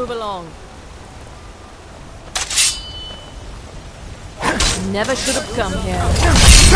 move along. Never should have come here.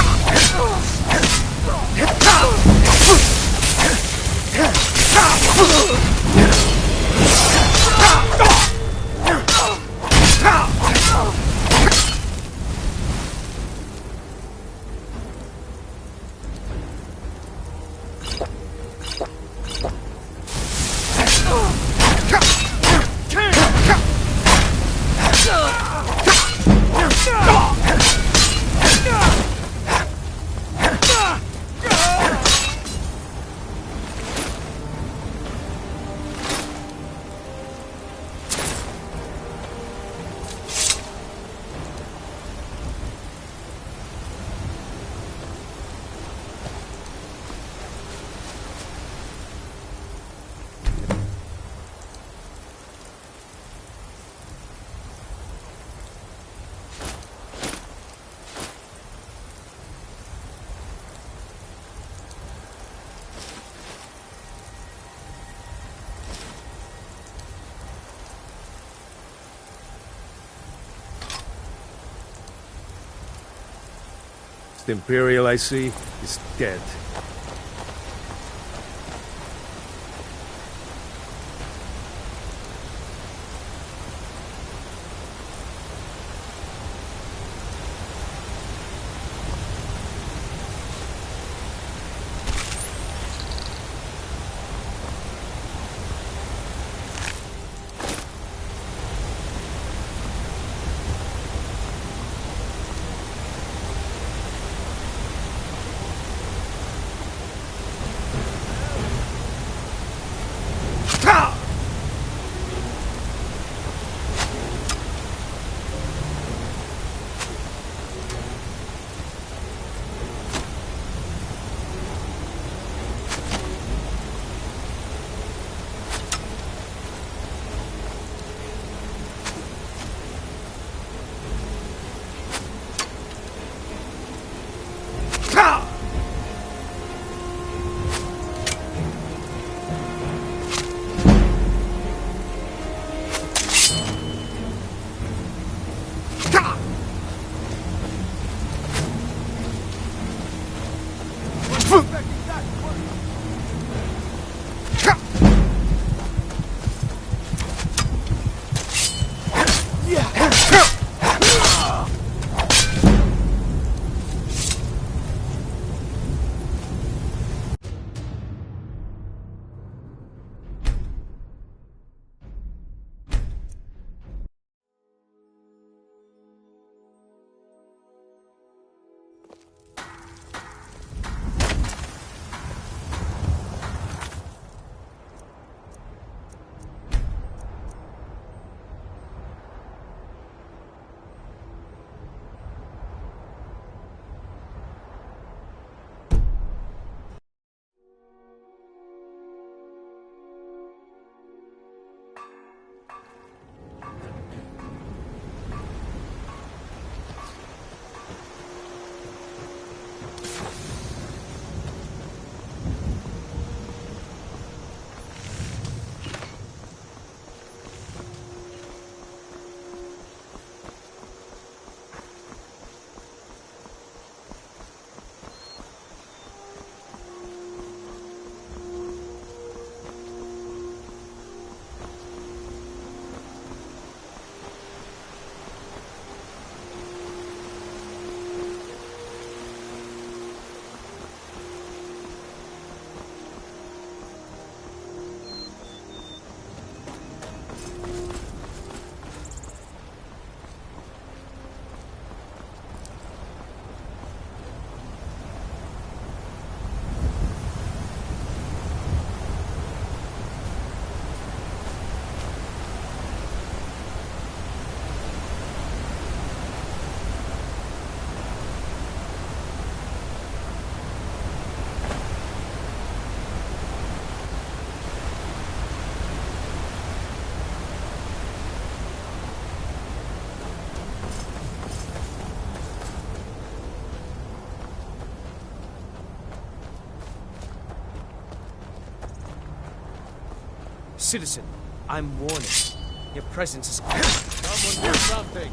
The Imperial I see is dead. Citizen, I'm warning. Your presence is... Someone do something!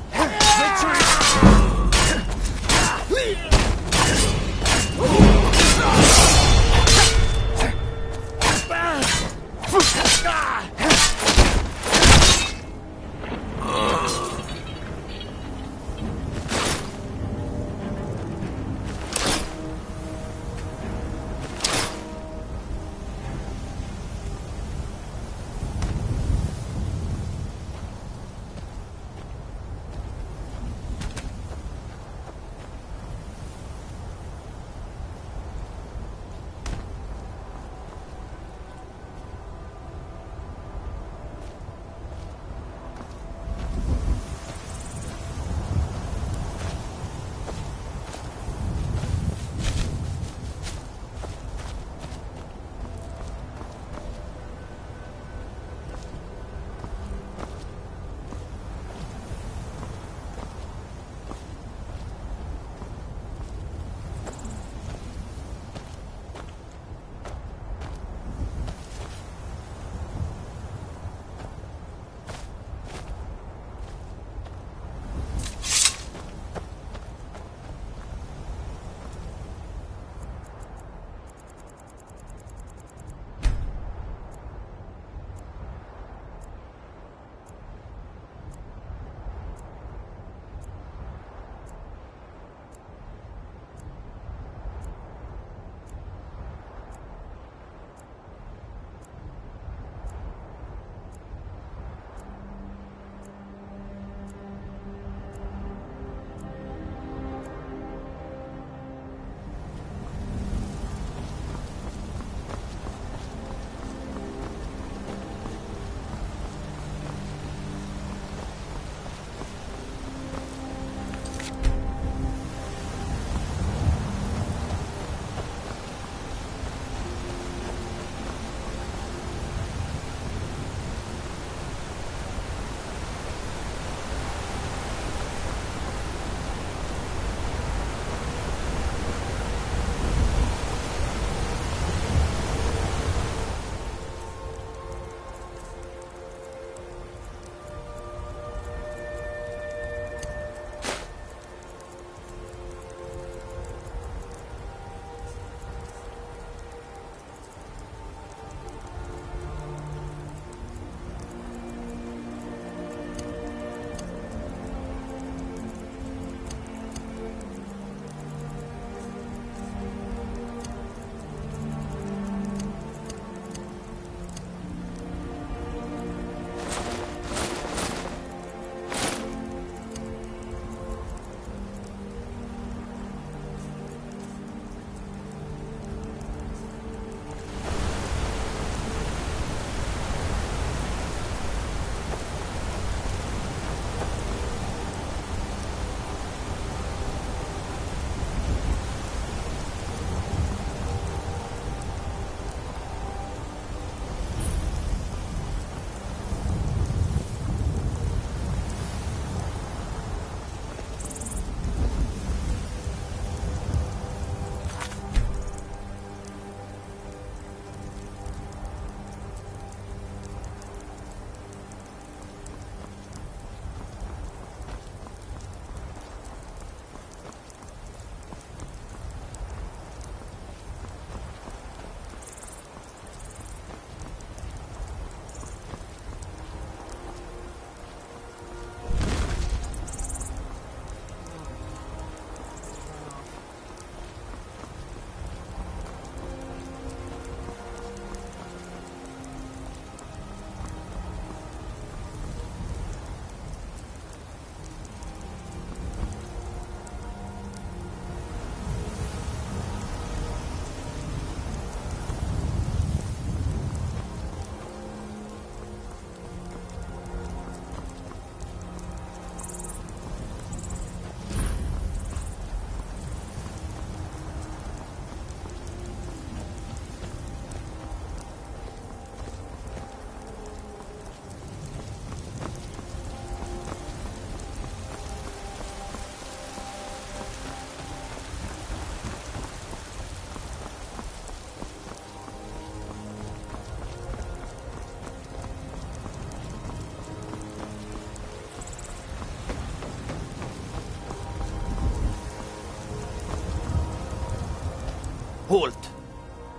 Halt!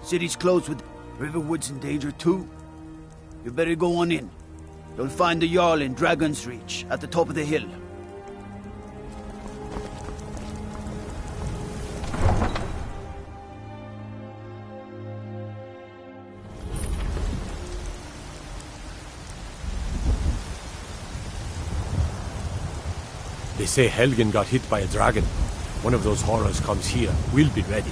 City's closed with Riverwood's in danger too. You better go on in. You'll find the Jarl in Dragon's Reach, at the top of the hill. They say Helgen got hit by a dragon. One of those horrors comes here. We'll be ready.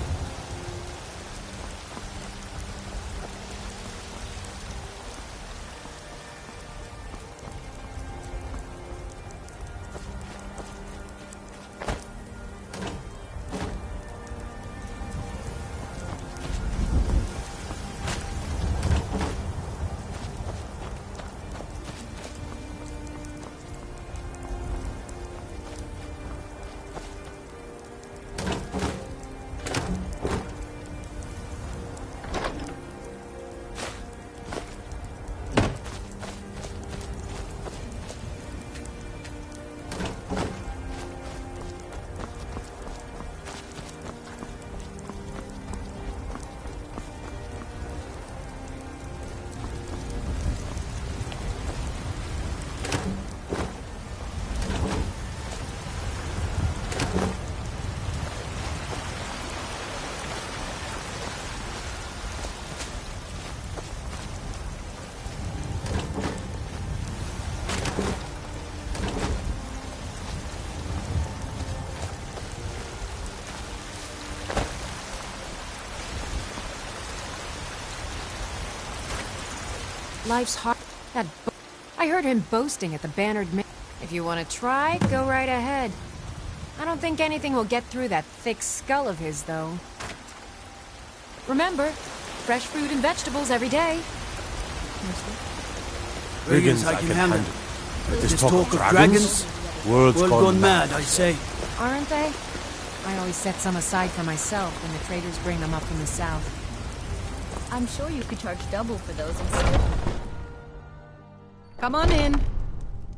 Life's hard. I heard him boasting at the Bannered Man. If you want to try, go right ahead. I don't think anything will get through that thick skull of his, though. Remember, fresh fruit and vegetables every day. Brigands I can handle. But This talk of dragons? World's Gone mad, I say. Aren't they? I always set some aside for myself when the traders bring them up from the south. I'm sure you could charge double for those instead. Come on in.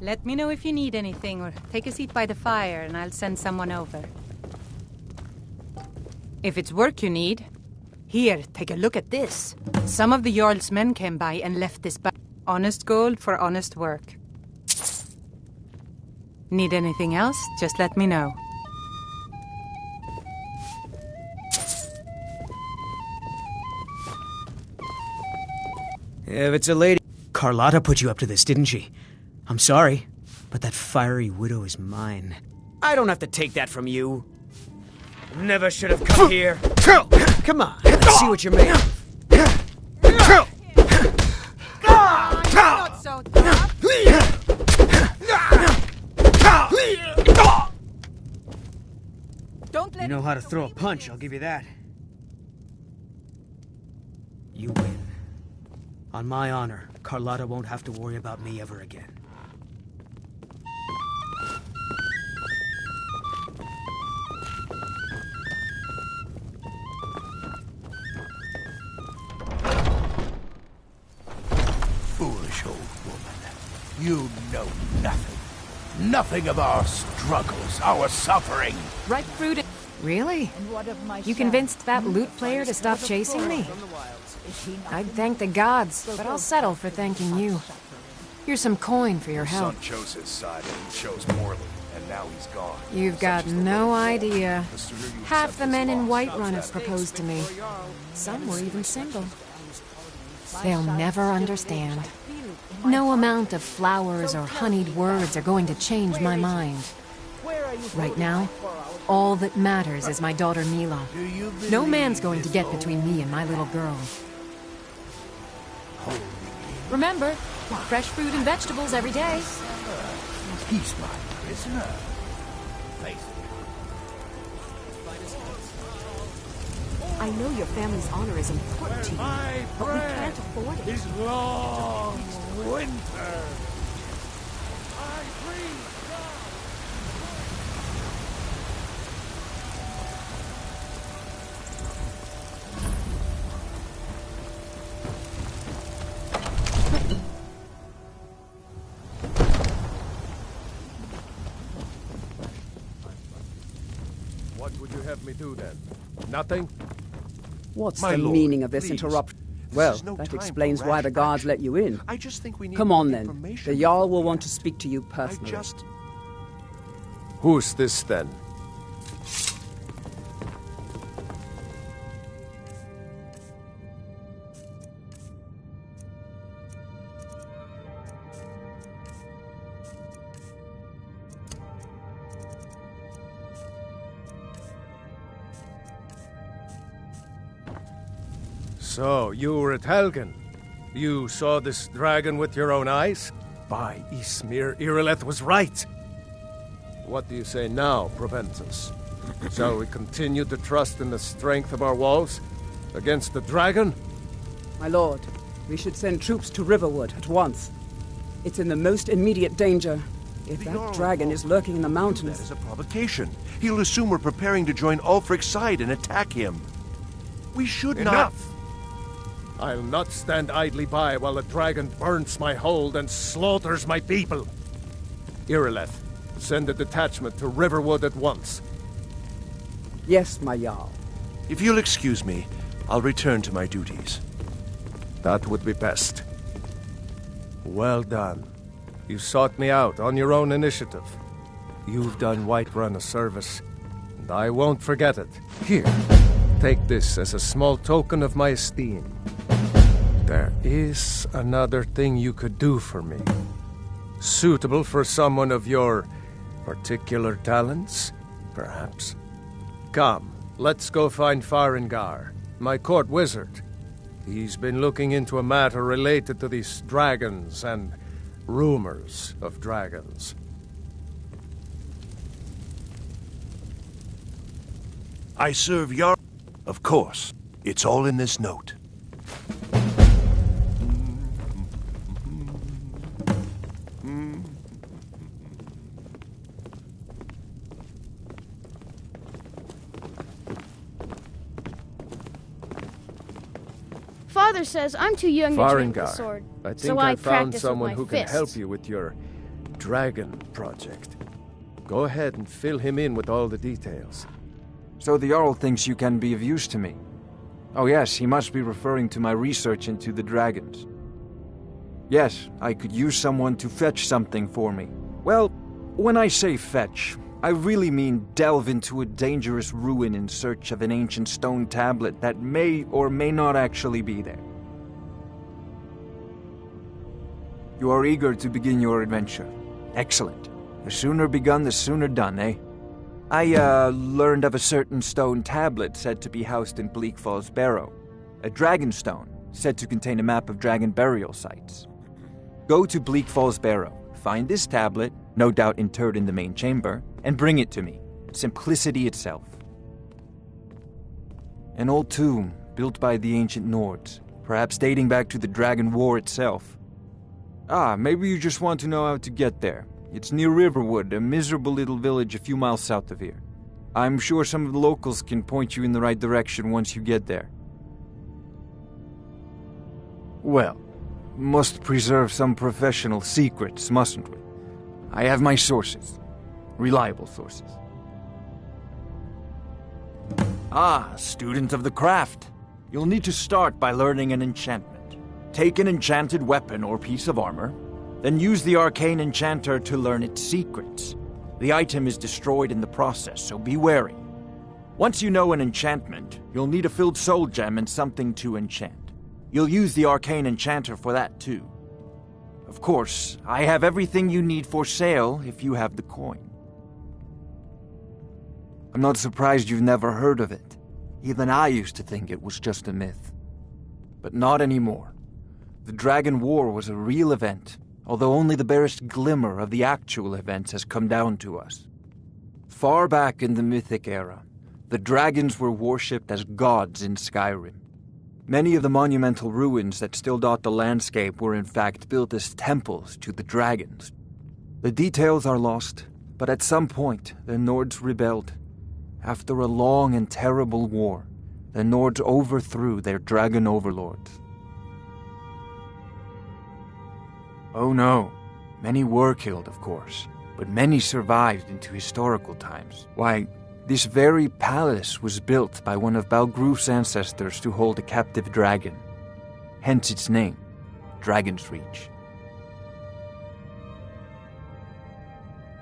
Let me know if you need anything, or take a seat by the fire and I'll send someone over. If it's work you need, here, take a look at this. Some of the Jarl's men came by and left this back. Honest gold for honest work. Need anything else? Just let me know. If it's a lady... Carlotta put you up to this, didn't she? I'm sorry, but that fiery widow is mine. I don't have to take that from you. Never should have come here. Come on, let's see what you're made of. Not so tough. Don't let You know how to throw a punch, I'll give you that. You win. On my honor, Carlotta won't have to worry about me ever again. Foolish old woman. You know nothing. Nothing of our struggles, our suffering. Ripe fruit. Really? You convinced that loot player to stop chasing me? I'd thank the gods, but I'll settle for thanking you. Here's some coin for your help. Son chose his side and he chose poorly, and now he's gone. You've got no idea. Half the men in Whiterun have proposed to me. Some were even single. They'll never understand. No amount of flowers or honeyed words are going to change my mind. Right now, all that matters is my daughter Mila. No man's going to get between me and my little girl. Remember, fresh fruit and vegetables every day. He's my prisoner. I know your family's honor is important to you, but we can't afford it. His long winter. What would you have me do then? Nothing? What's My the lord, meaning of this please. interruption? This Well, is no that time explains for why rash the guards action. let you in. I just think we need Come more on, then. information The Jarl will before- want to speak to you personally. Who's this then? So, you were at Helgen. You saw this dragon with your own eyes? By Ysmir, Irileth was right. What do you say now, Proventus? Shall we continue to trust in the strength of our walls against the dragon? My lord, we should send troops to Riverwood at once. It's in the most immediate danger. If that dragon is lurking in the mountains... That is a provocation. He'll assume we're preparing to join Ulfric's side and attack him. We should not... Enough! I'll not stand idly by while the dragon burns my hold and slaughters my people. Irileth, send a detachment to Riverwood at once. Yes, my Jarl. If you'll excuse me, I'll return to my duties. That would be best. Well done. You sought me out on your own initiative. You've done Whiterun a service, and I won't forget it. Here, take this as a small token of my esteem. There is another thing you could do for me. Suitable for someone of your particular talents, perhaps. Come, let's go find Farengar, my court wizard. He's been looking into a matter related to these dragons and rumors of dragons. I serve Jarl... Of course. It's all in this note. Father says I'm too young to train with the sword, I think so I I found practice someone with who my can fists. help you with your dragon project. Go ahead and fill him in with all the details. So the Jarl thinks you can be of use to me. Oh yes, he must be referring to my research into the dragons. Yes, I could use someone to fetch something for me. Well, when I say fetch, I really mean delve into a dangerous ruin in search of an ancient stone tablet that may or may not actually be there. You are eager to begin your adventure. Excellent. The sooner begun, the sooner done, eh? I learned of a certain stone tablet said to be housed in Bleak Falls Barrow. A dragon stone, said to contain a map of dragon burial sites. Go to Bleak Falls Barrow, find this tablet, no doubt interred in the main chamber, and bring it to me. Simplicity itself. An old tomb, built by the ancient Nords, perhaps dating back to the Dragon War itself. Ah, maybe you just want to know how to get there. It's near Riverwood, a miserable little village a few miles south of here. I'm sure some of the locals can point you in the right direction once you get there. Well, must preserve some professional secrets, mustn't we? I have my sources. Reliable sources. Ah, student of the craft. You'll need to start by learning an enchantment. Take an enchanted weapon or piece of armor, then use the arcane enchanter to learn its secrets. The item is destroyed in the process, so be wary. Once you know an enchantment, you'll need a filled soul gem and something to enchant. You'll use the arcane enchanter for that too. Of course, I have everything you need for sale if you have the coin. I'm not surprised you've never heard of it. Even I used to think it was just a myth. But not anymore. The Dragon War was a real event, although only the barest glimmer of the actual events has come down to us. Far back in the Mythic era, the dragons were worshipped as gods in Skyrim. Many of the monumental ruins that still dot the landscape were in fact built as temples to the dragons. The details are lost, but at some point the Nords rebelled. After a long and terrible war, the Nords overthrew their dragon overlords. Oh no, many were killed, of course, but many survived into historical times. Why, This very palace was built by one of Balgruf's ancestors to hold a captive dragon. Hence its name, Dragon's Reach.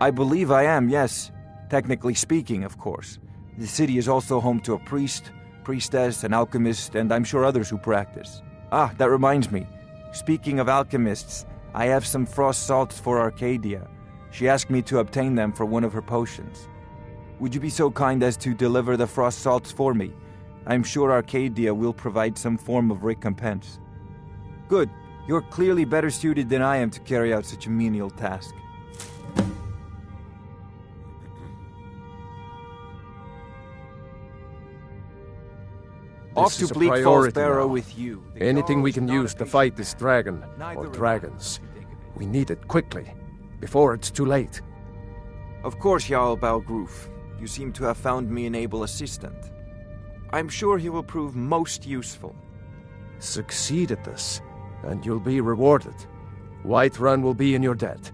I believe I am, yes. Technically speaking, of course. The city is also home to a priest, priestess, an alchemist, and I'm sure others who practice. Ah, that reminds me. Speaking of alchemists, I have some frost salts for Arcadia. She asked me to obtain them for one of her potions. Would you be so kind as to deliver the frost salts for me? I'm sure Arcadia will provide some form of recompense. Good. You're clearly better suited than I am to carry out such a menial task. Off to Bleak Falls Barrow with you. Anything we can use to fight this dragon, or dragons. We need it quickly, before it's too late. Of course, Jarl Balgruf. You seem to have found me an able assistant. I'm sure he will prove most useful. Succeed at this, and you'll be rewarded. Whiterun will be in your debt.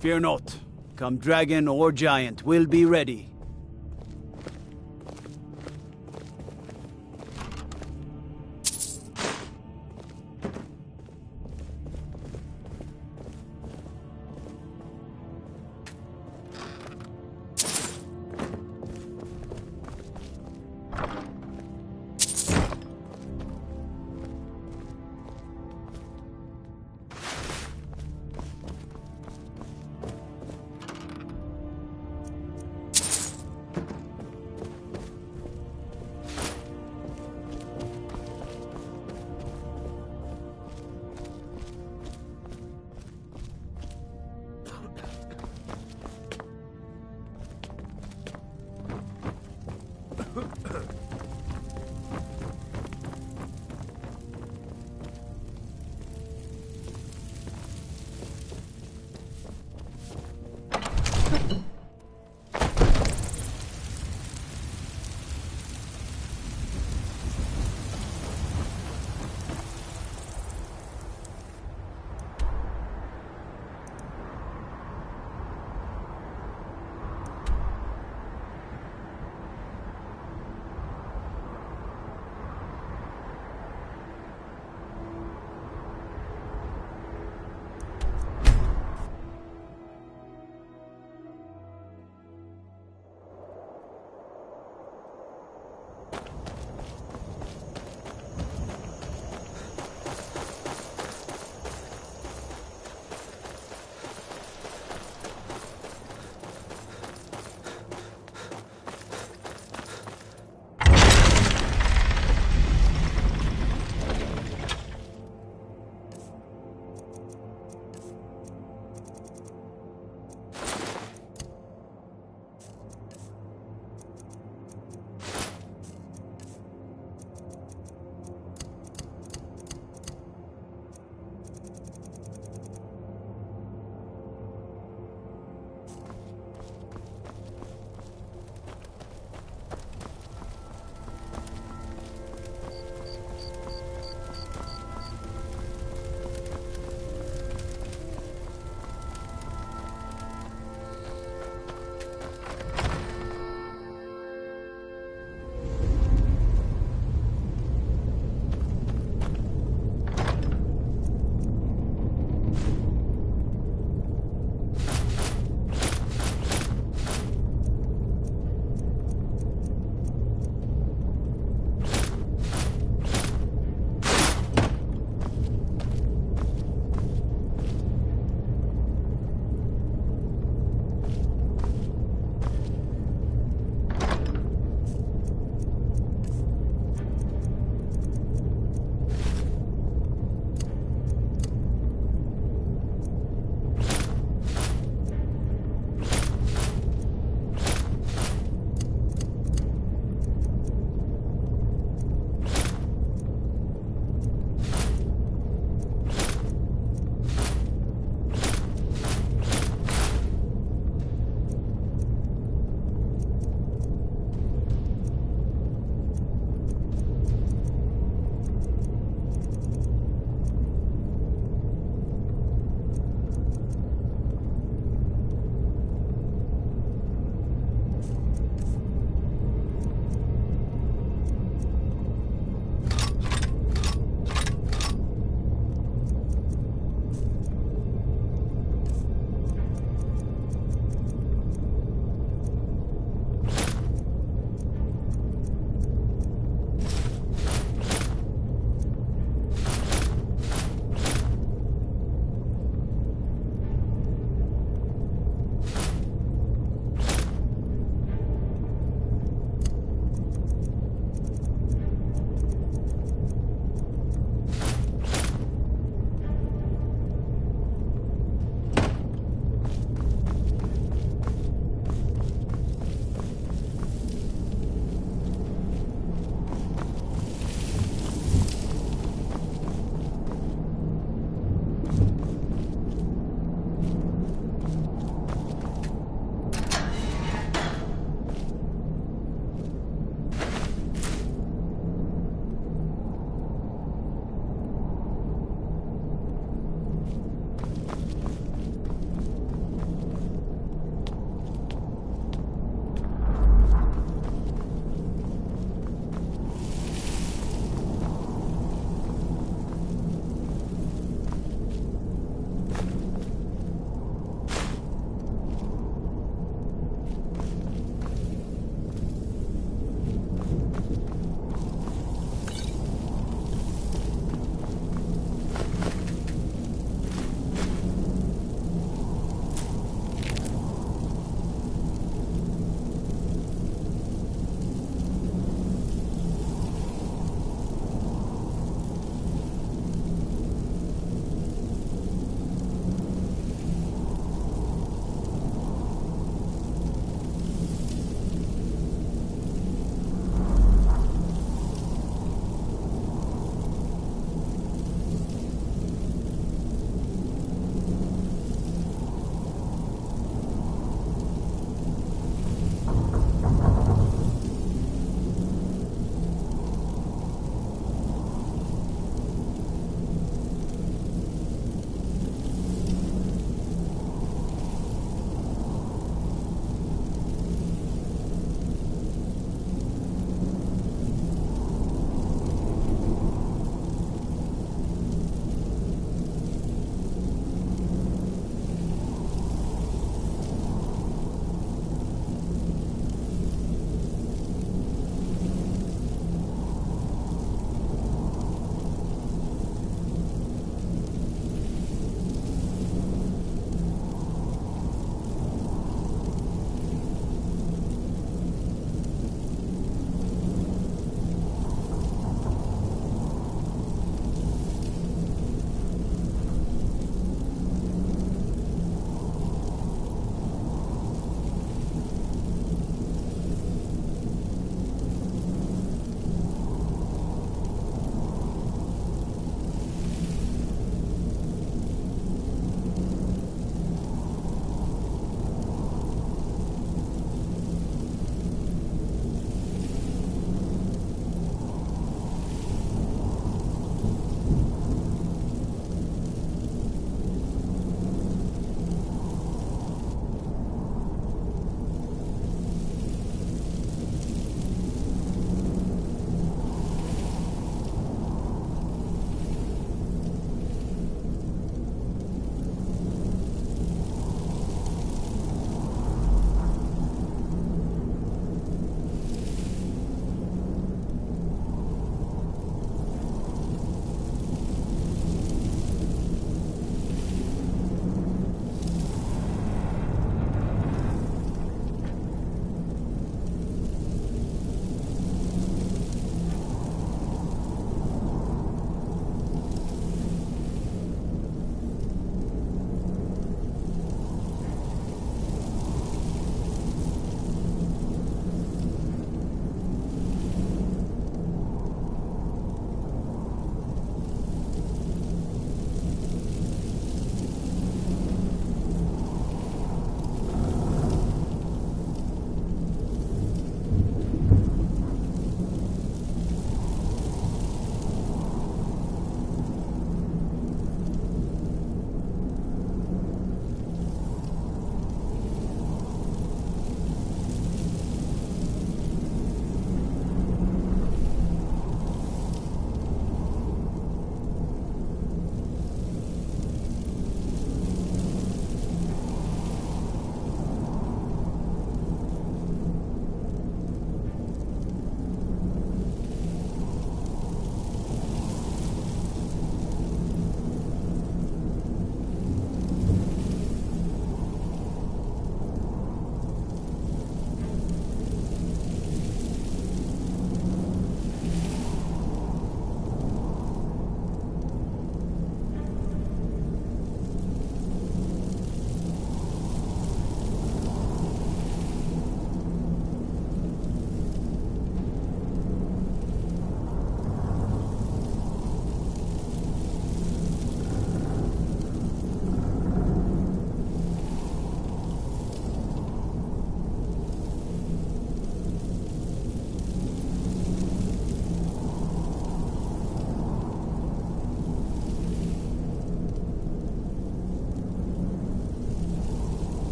Fear not. Come dragon or giant, we'll be ready.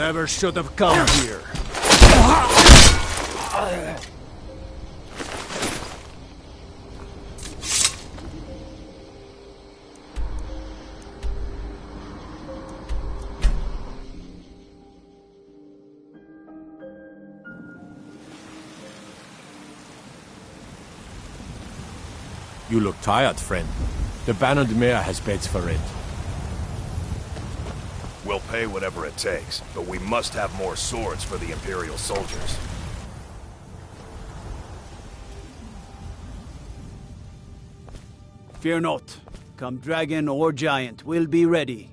Never should have come here. You look tired, friend. The Bannered Mare has beds for rent. We'll pay whatever it takes, but we must have more swords for the Imperial soldiers. Fear not. Come dragon or giant, we'll be ready.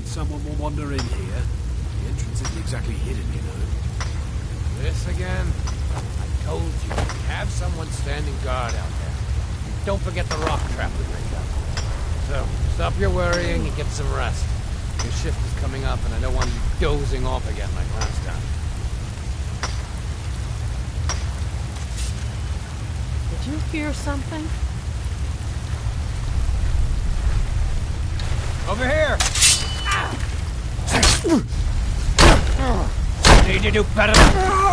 Someone will wander in here. The entrance isn't exactly hidden, you know. This again? I told you, have someone standing guard out there. Don't forget the rock trap we rigged up. So, stop your worrying and get some rest. Your shift is coming up and I don't want you dozing off again like last time. Did you hear something? Over here! Need to do better than...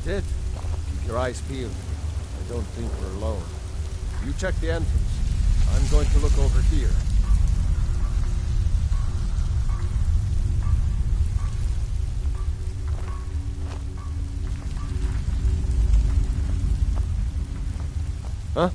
Did. Keep your eyes peeled. I don't think we're alone. You check the entrance. I'm going to look over here. Huh?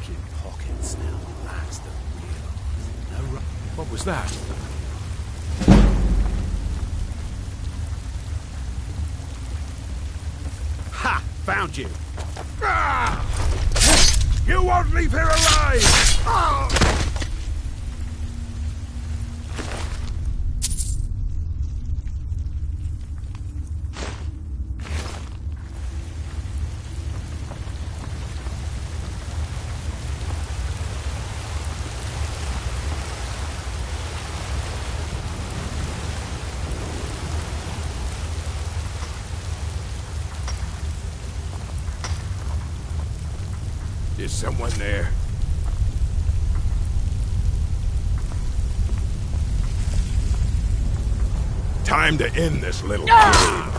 fucking pockets now. That's the real. No, what was that? Ha! Found you. Ah! You won't leave here alive! Ah! Is someone there? Time to end this little game.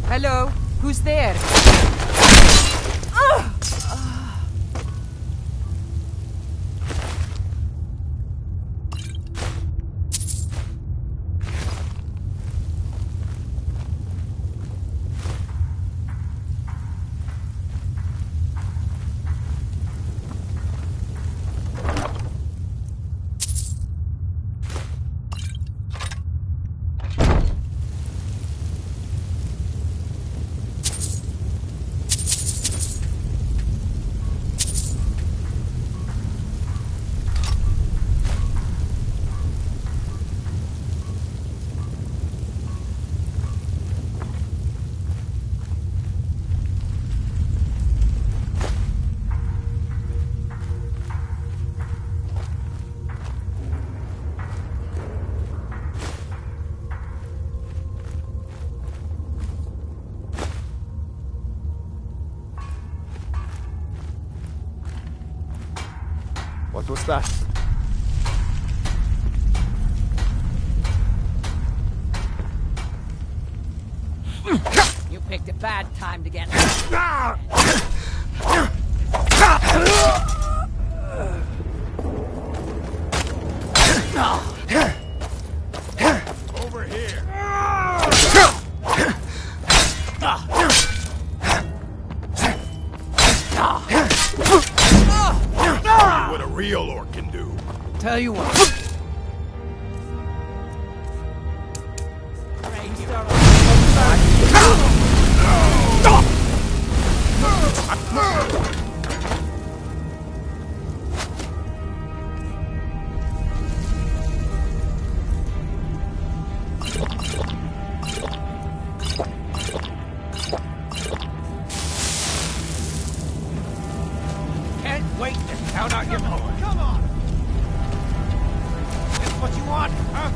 Hello? Who's there? What was that? You picked a bad time to get... Over here. What a real orc can do. Tell you what. Can't wait to count out your power. Come on! That's what you want, huh?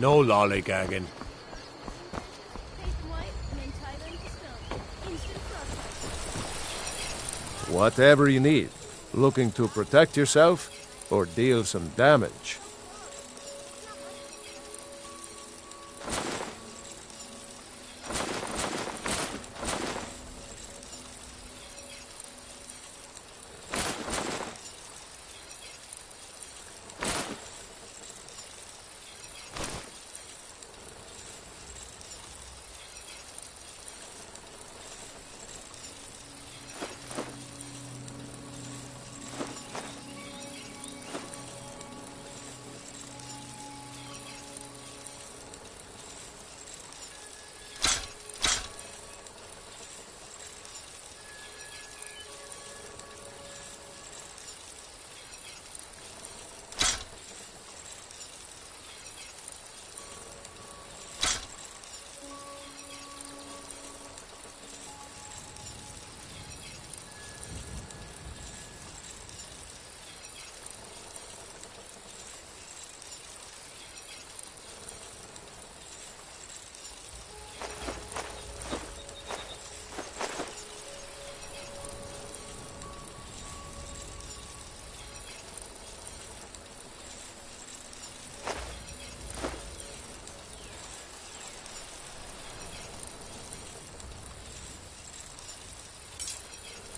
No lollygagging. Whatever you need. Looking to protect yourself or deal some damage?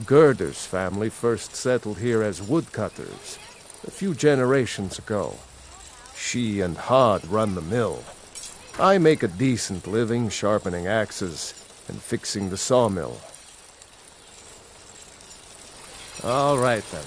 Gerder's family first settled here as woodcutters a few generations ago. She and Hod run the mill. I make a decent living sharpening axes and fixing the sawmill. All right, then.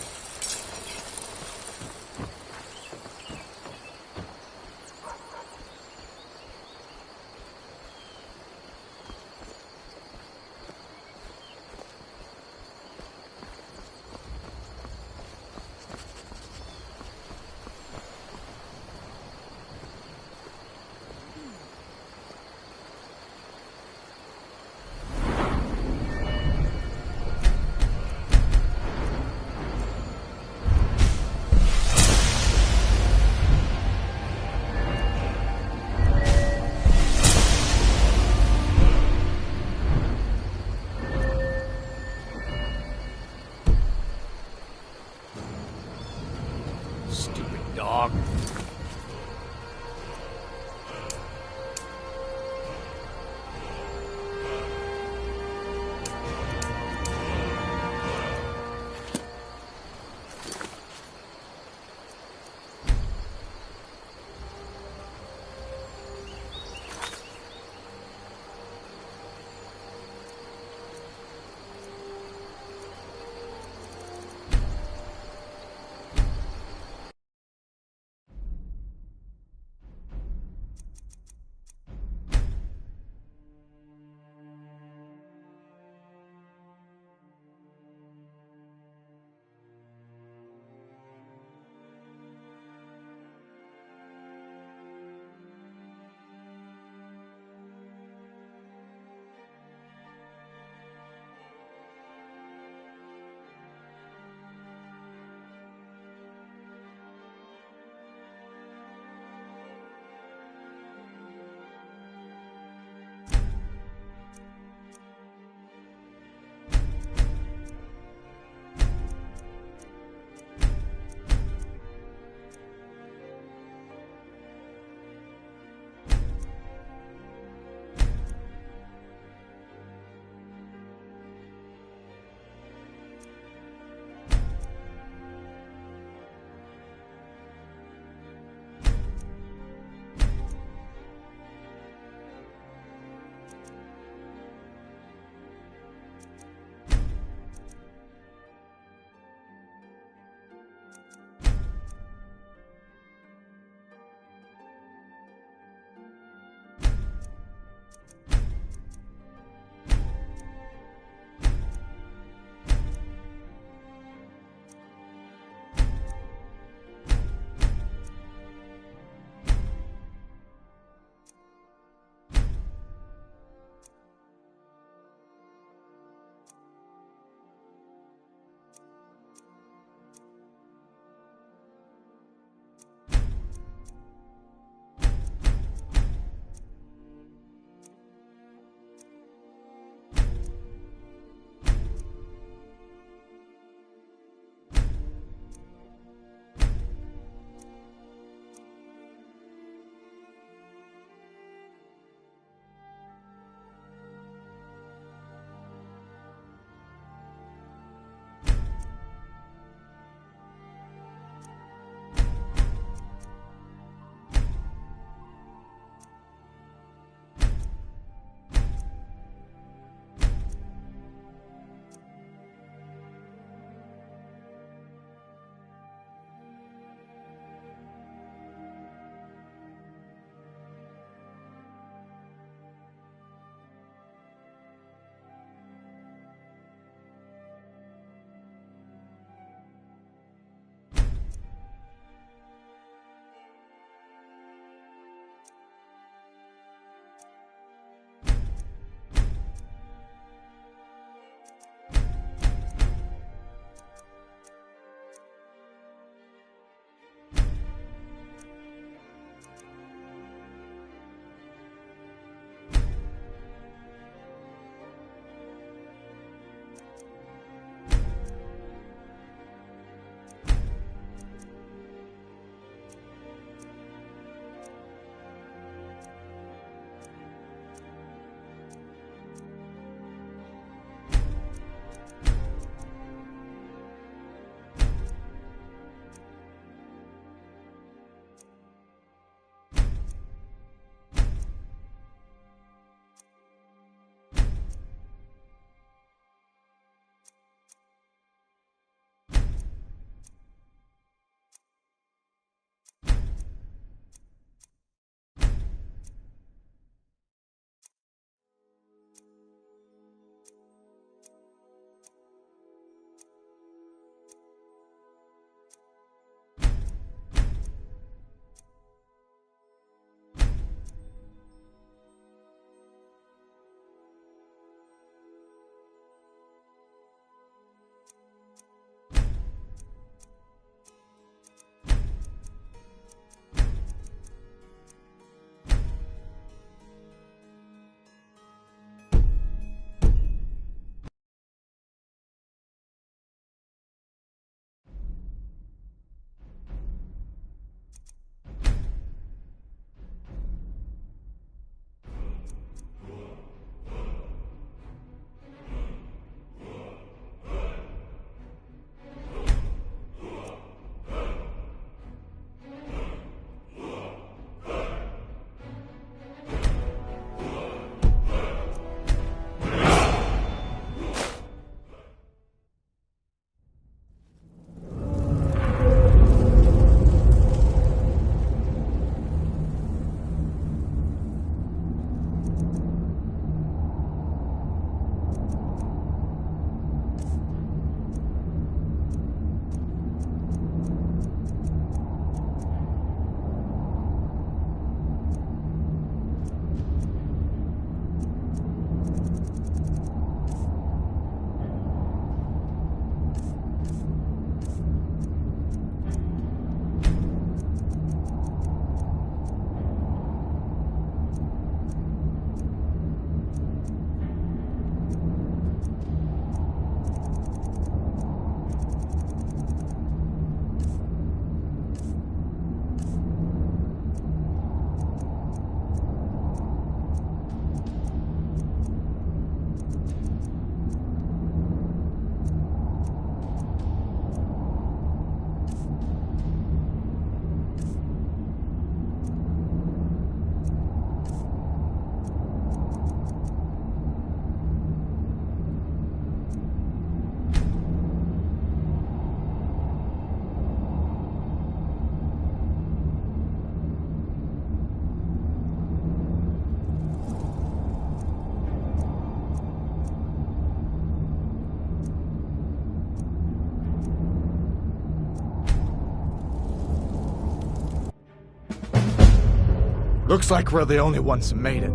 Looks like we're the only ones who made it.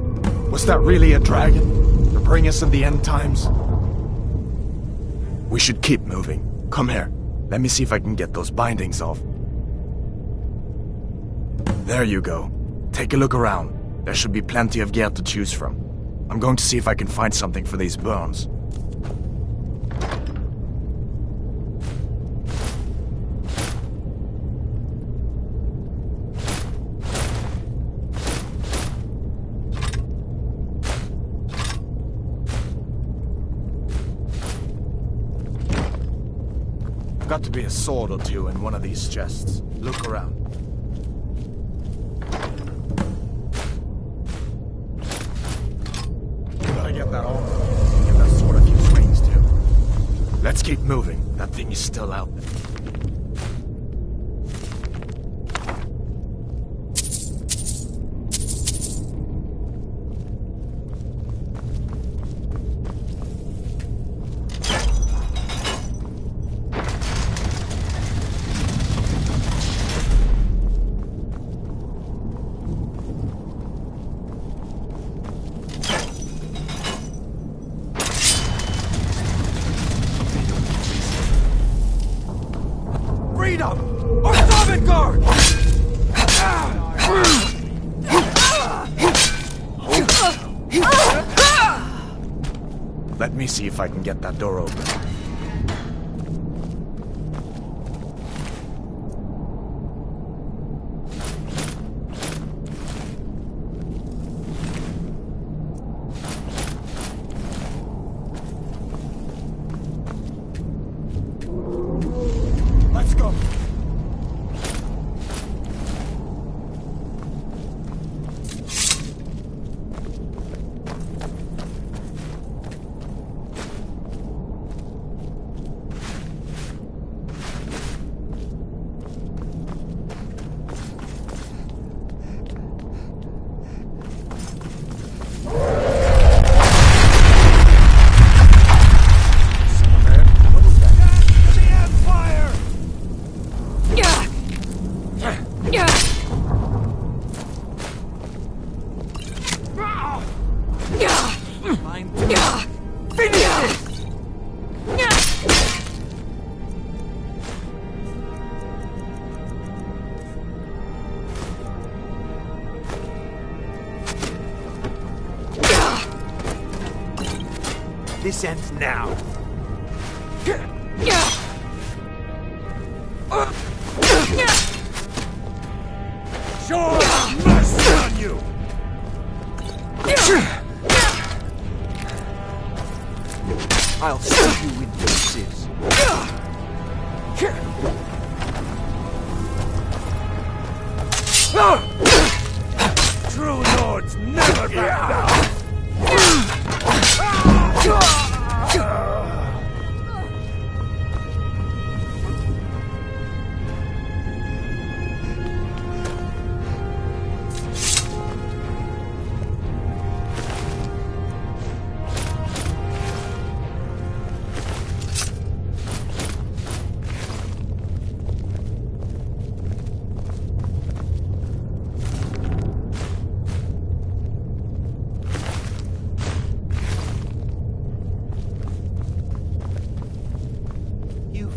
Was that really a dragon? To bring us in the end times? We should keep moving. Come here. Let me see if I can get those bindings off. There you go. Take a look around. There should be plenty of gear to choose from. I'm going to see if I can find something for these burns. Got to be a sword or two in one of these chests. Look around. Gotta get that on. Give that sword a few swings too. Let's keep moving. That thing is still out there. Let me see if I can get that door open. Let's go. This ends now. Sure, mercy on you! I'll see you in pieces. True lords never back down!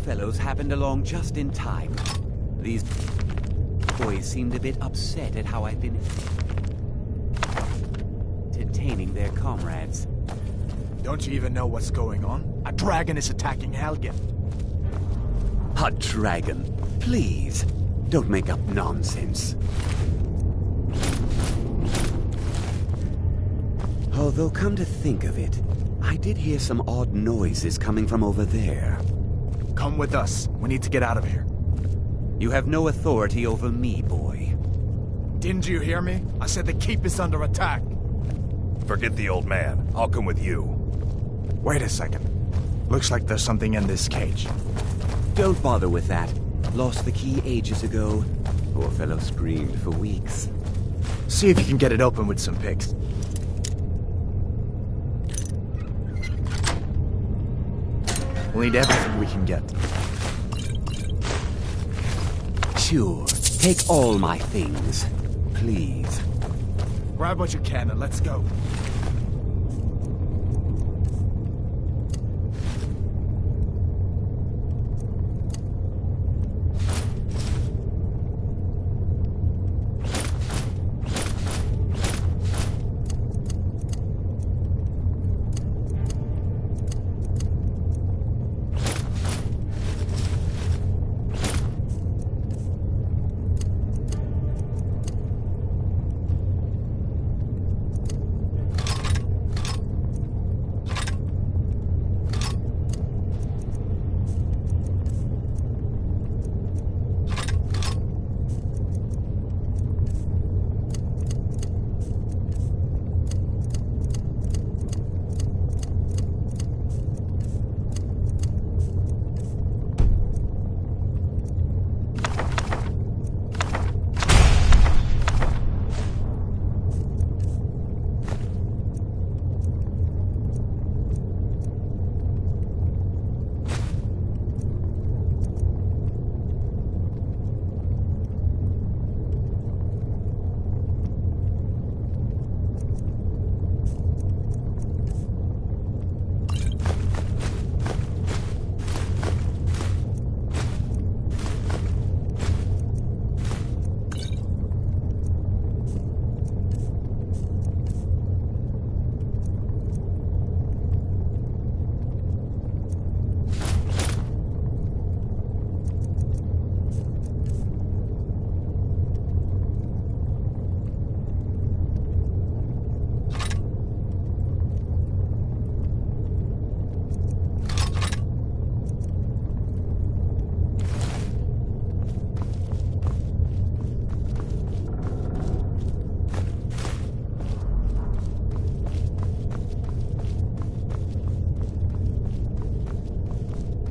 Fellows happened along just in time. These boys seemed a bit upset at how I've been detaining their comrades. Don't you even know what's going on? A dragon is attacking Helgen. A dragon? Please, don't make up nonsense. Although, come to think of it, I did hear some odd noises coming from over there. Come with us. We need to get out of here. You have no authority over me, boy. Didn't you hear me? I said the keep is under attack. Forget the old man. I'll come with you. Wait a second. Looks like there's something in this cage. Don't bother with that. Lost the key ages ago. Poor fellow screamed for weeks. See if you can get it open with some picks. We'll need everything we can get. Sure. Take all my things. Please. Grab what you can and let's go.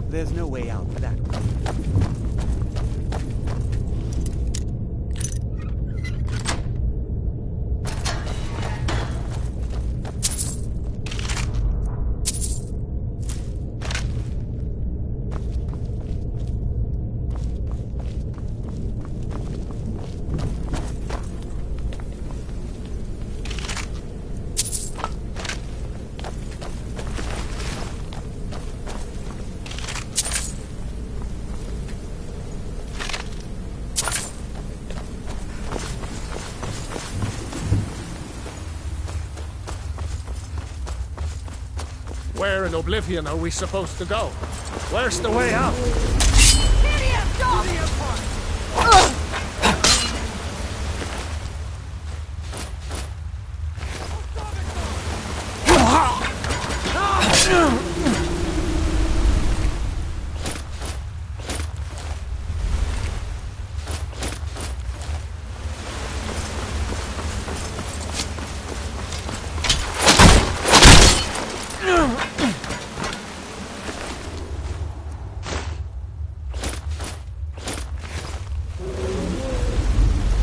There's no way out for that one. Where in Oblivion are we supposed to go? Where's the way out?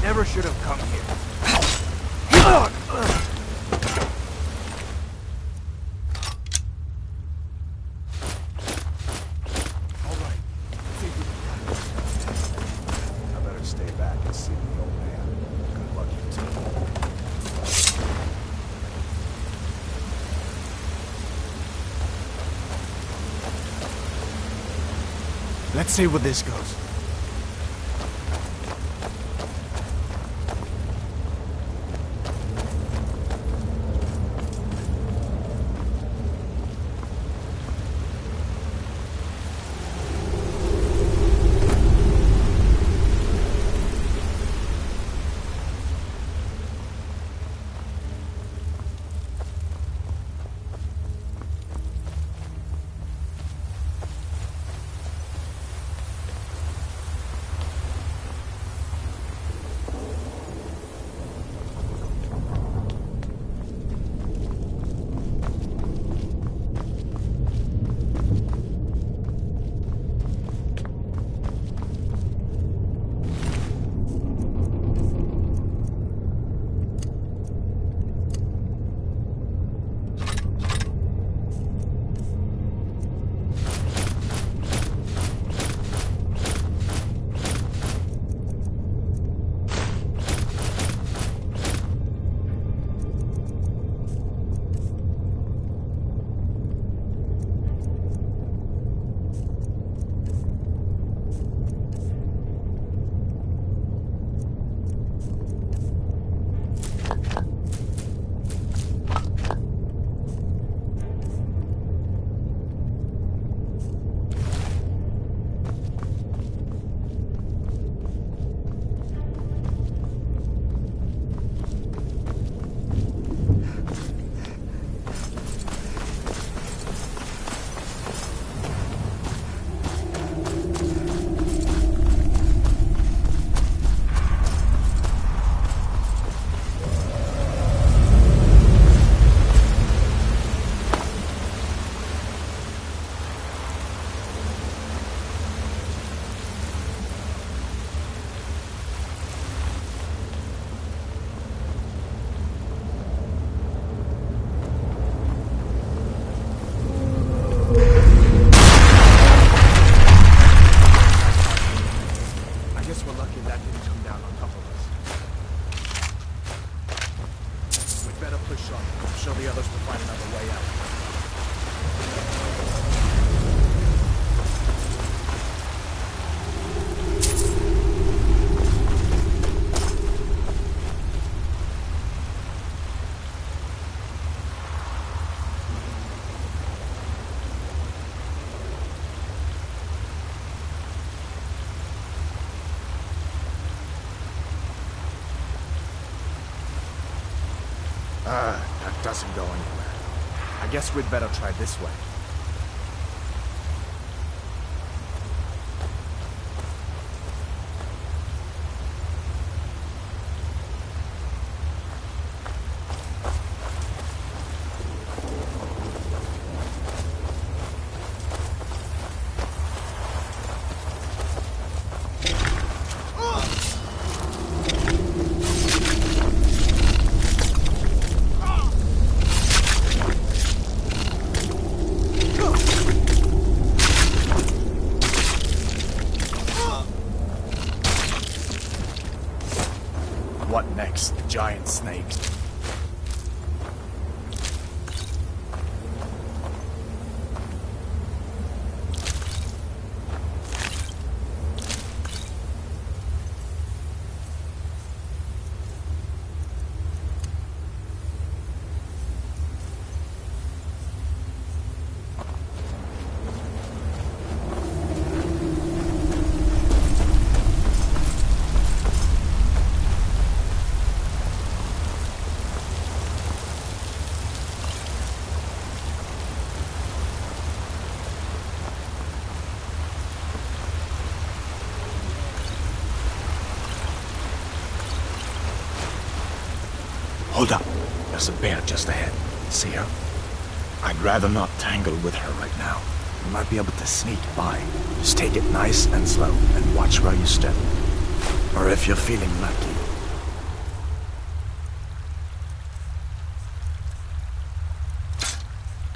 Never should have come here. All right. I better stay back and see the old man. Good luck, you two. Let's see where this goes. doesn't go anywhere. I guess we'd better try this way. What next? Giant snake. Hold up. There's a bear just ahead. See her? I'd rather not tangle with her right now. You might be able to sneak by. Just take it nice and slow and watch where you step. Or if you're feeling lucky.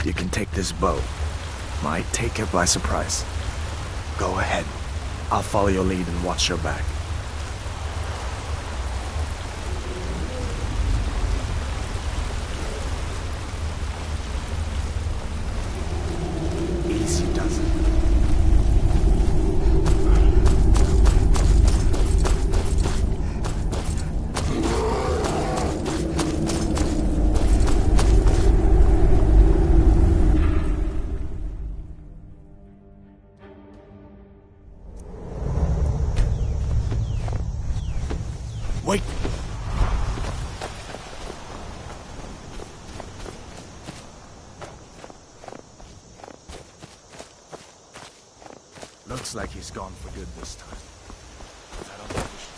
You can take this bow. Might take her by surprise. Go ahead. I'll follow your lead and watch your back. Easy does it. Wait! Looks like he's gone for good this time. I don't think we should...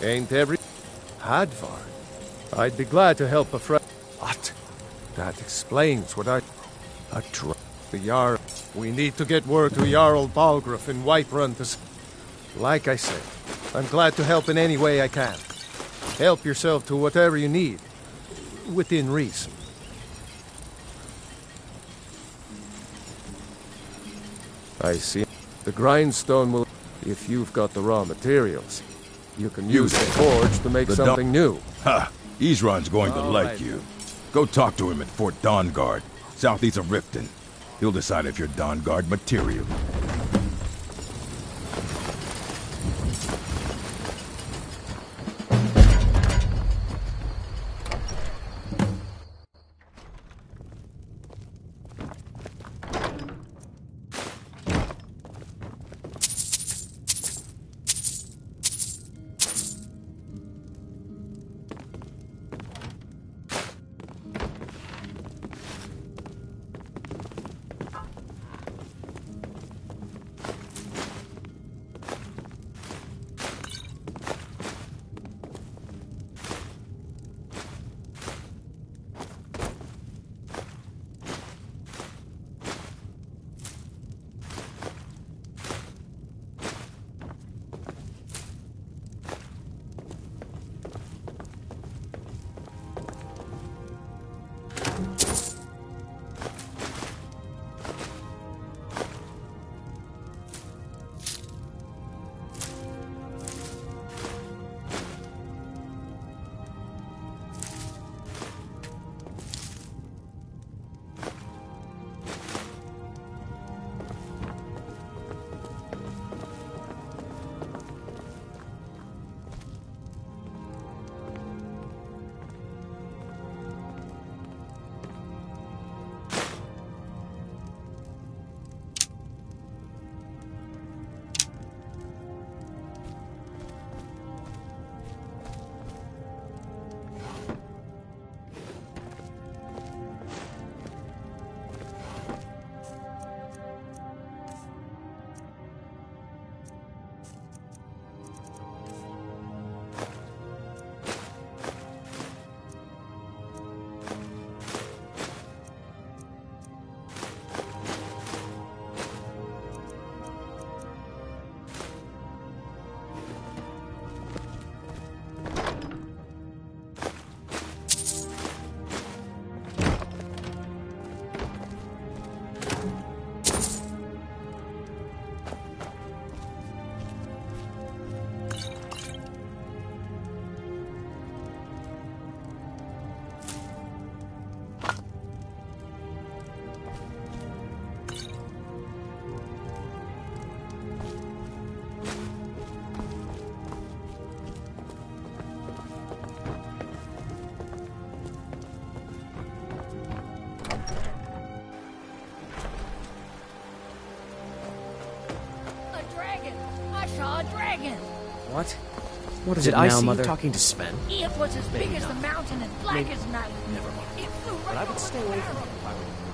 Ain't every... Hadvar. I'd be glad to help a friend. What? That explains what I... The Jarl... We need to get word to Jarl Balgruuf in Whiterun to... Like I said, I'm glad to help in any way I can. Help yourself to whatever you need. Within reason. I see. The grindstone will... If you've got the raw materials. You can use the forge to make something new. Ha! Isran's going to like you. Go talk to him at Fort Dawnguard, southeast of Riften. He'll decide if you're Dawnguard material. What? What is it now, Mother? Talking to Sven? It was as big as the mountain and black as night. Never mind. It flew right But I would stay away from over him if I were you.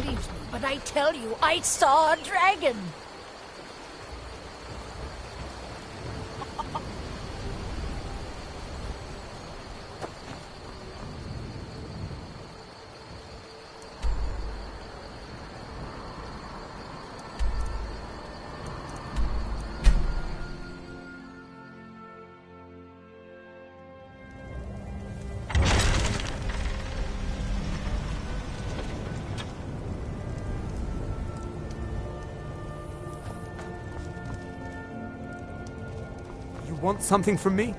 believes me, but I tell you, I saw a dragon. You want something from me?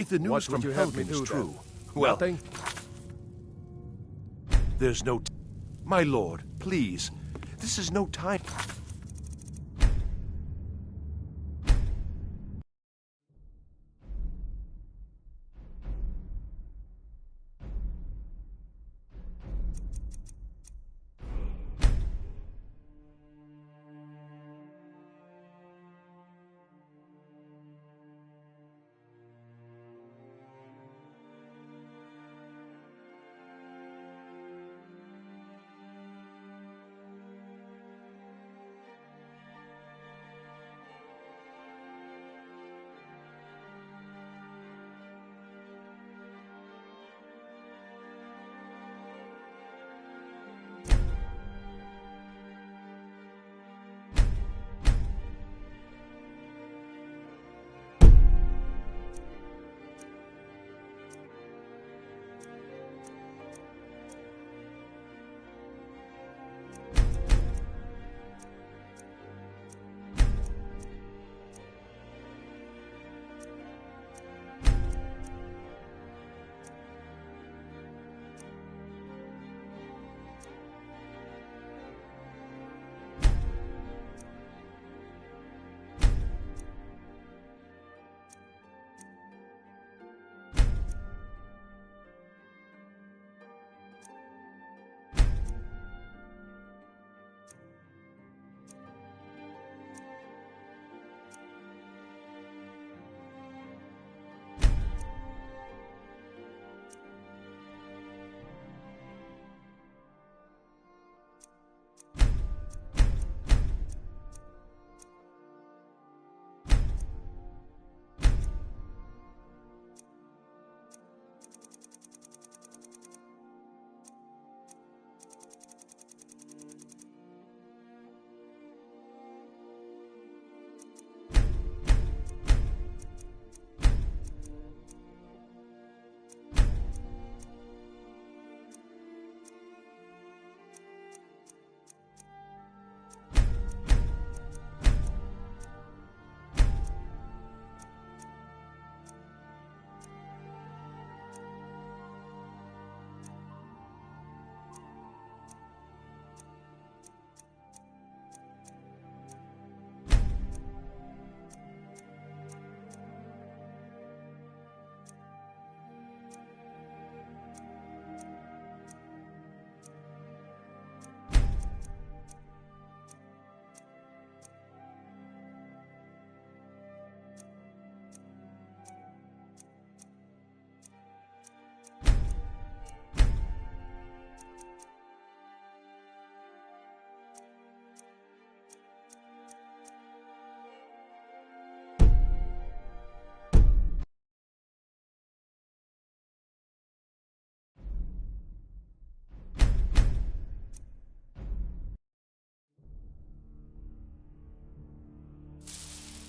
If the news What from would you have me Helgen is do, true, then? well, Nothing? there's no... My lord, please. This is no time...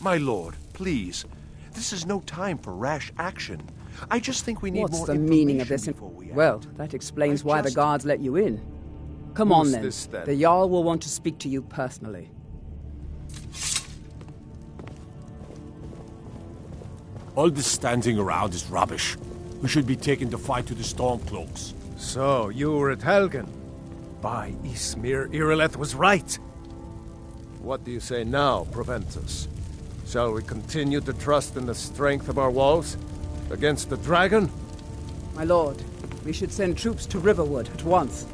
My lord, please. This is no time for rash action. I just think we need What's more the meaning of information this? before we act. Well, that explains why the guards let you in. Come on, Who's then. this, then? The Jarl will want to speak to you personally. All this standing around is rubbish. We should be taking the fight to the Stormcloaks. So, you were at Helgen. By Ysmir, Irileth was right. What do you say now, Proventus? Shall we continue to trust in the strength of our walls? Against the dragon? My lord, we should send troops to Riverwood at once.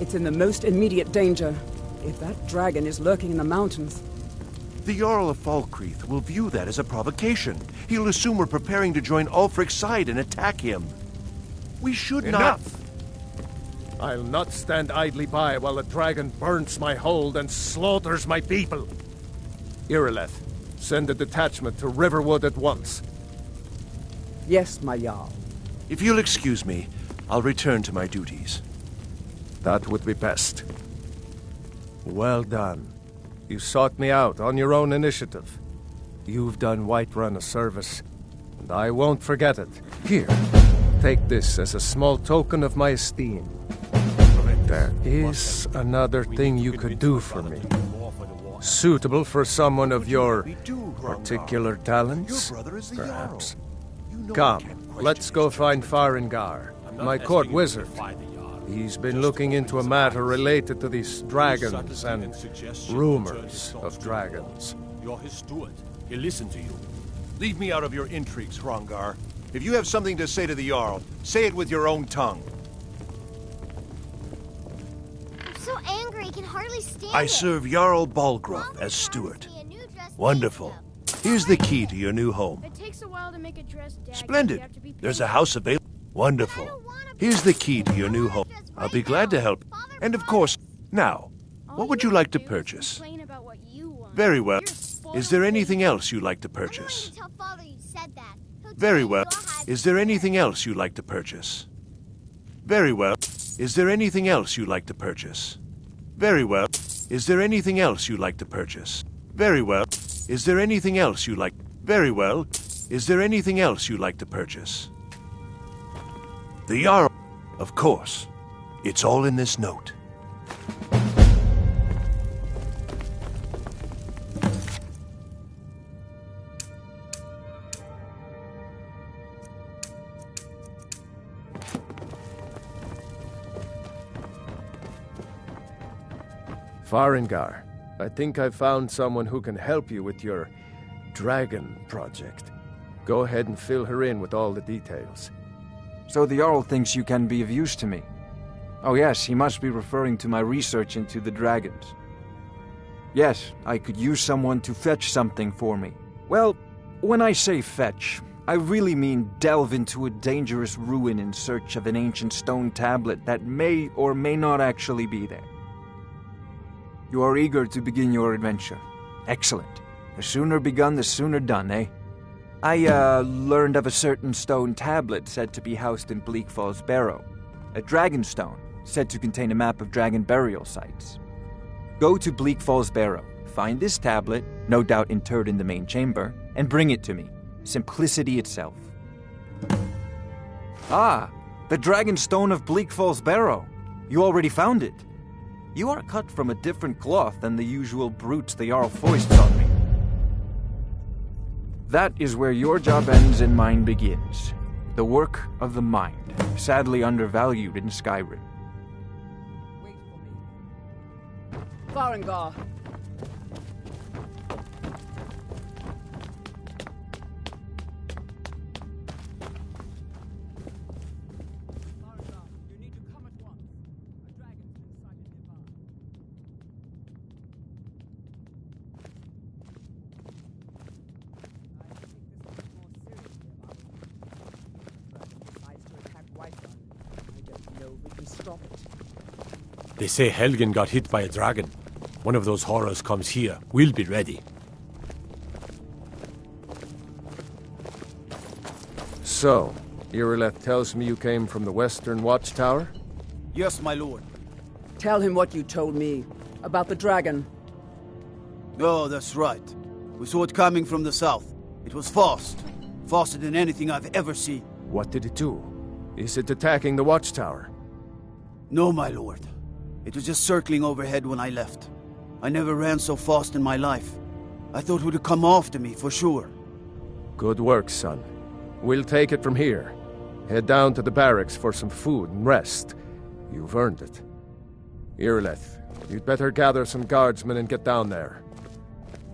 It's in the most immediate danger. If that dragon is lurking in the mountains... The Jarl of Falkreath will view that as a provocation. He'll assume we're preparing to join Ulfric's side and attack him. We should not... Enough! I'll not stand idly by while the dragon burns my hold and slaughters my people. Irileth, send a detachment to Riverwood at once. Yes, my Jarl. If you'll excuse me, I'll return to my duties. That would be best. Well done. You sought me out on your own initiative. You've done Whiterun a service, and I won't forget it. Here, take this as a small token of my esteem. There is another thing you could do for me. Suitable for someone of your particular talents, perhaps. You Come, let's go find Farengar, my court wizard. He's been looking into a matter related to these dragons and rumors of dragons. You're his steward. He'll listen to you. Leave me out of your intrigues, Hrongar. If you have something to say to the Jarl, say it with your own tongue. I'm so angry I can hardly stand I it. serve Jarl Balgraf as steward. Wonderful. Here's the key to your new home. It takes a while to make a dress, Dad. Splendid. There's a house available. Wonderful. Here's the key to your new home. I'll be glad to help. And of course, now, what would you like to purchase? Very well. Is there anything else you'd like to purchase? Very well. Is there anything else you'd like to purchase? Very well. Is there anything else you'd like to purchase? Very well. Is there anything else you'd like to purchase? Very well. Is there anything else you'd like? Very well. Is there anything else you'd like to purchase? The Jarl, of course. It's all in this note. Farengar, I think I've found someone who can help you with your dragon project. Go ahead and fill her in with all the details. So the Jarl thinks you can be of use to me. Oh yes, he must be referring to my research into the dragons. Yes, I could use someone to fetch something for me. Well, when I say fetch, I really mean delve into a dangerous ruin in search of an ancient stone tablet that may or may not actually be there. You are eager to begin your adventure. Excellent. The sooner begun, the sooner done, eh? I, learned of a certain stone tablet said to be housed in Bleak Falls Barrow. A dragon stone, said to contain a map of dragon burial sites. Go to Bleak Falls Barrow, find this tablet, no doubt interred in the main chamber, and bring it to me. Simplicity itself. Ah, the dragon stone of Bleak Falls Barrow. You already found it. You are cut from a different cloth than the usual brutes the Jarl foists on me. That is where your job ends and mine begins. The work of the mind, sadly undervalued in Skyrim. Wait for me. Farengar. They say Helgen got hit by a dragon. One of those horrors comes here. We'll be ready. So, Irileth tells me you came from the Western Watchtower? Yes, my lord. Tell him what you told me about the dragon. Oh, that's right. We saw it coming from the south. It was fast. Faster than anything I've ever seen. What did it do? Is it attacking the Watchtower? No, my lord. It was just circling overhead when I left. I never ran so fast in my life. I thought it would come after me, for sure. Good work, son. We'll take it from here. Head down to the barracks for some food and rest. You've earned it. Irileth, you'd better gather some guardsmen and get down there.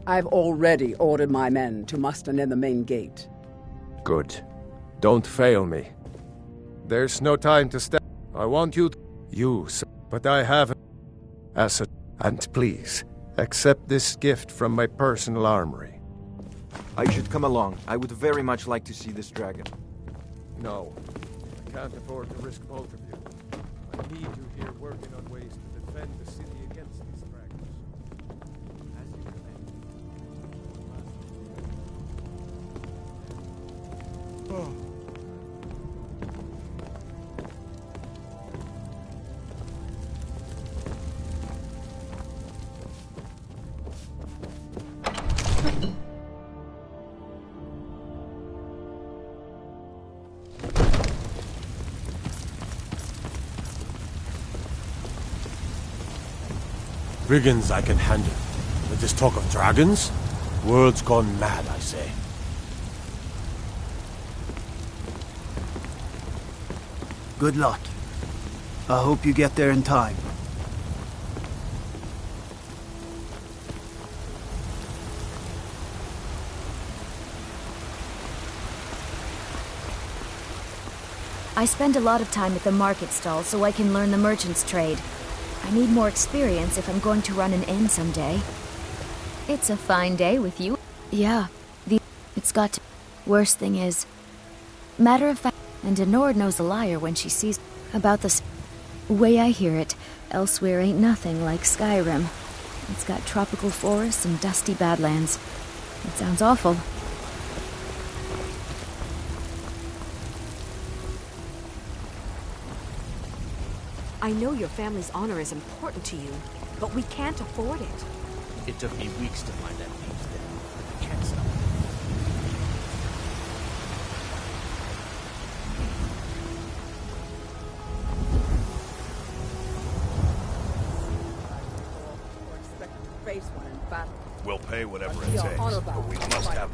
I've already ordered my men to muster near the main gate. Good. Don't fail me. There's no time to step. I want you to use, but I haven't. And please, accept this gift from my personal armory. I should come along. I would very much like to see this dragon. No. I can't afford to risk both of you. I need you here working on ways to defend the city against these dragons. As you command. Brigands I can handle. But this talk of dragons? World's gone mad, I say. Good luck. I hope you get there in time. I spend a lot of time at the market stall so I can learn the merchant's trade. I need more experience if I'm going to run an inn someday. It's a fine day with you. Yeah, it's got to... Worst thing is... Matter of fact, and Denord knows a liar when she sees... About the way I hear it, elsewhere ain't nothing like Skyrim. It's got tropical forests and dusty badlands. It sounds awful. I know your family's honor is important to you, but we can't afford it. It took me weeks to find that thief's den. I can't stop. We'll pay whatever it takes, but we must have...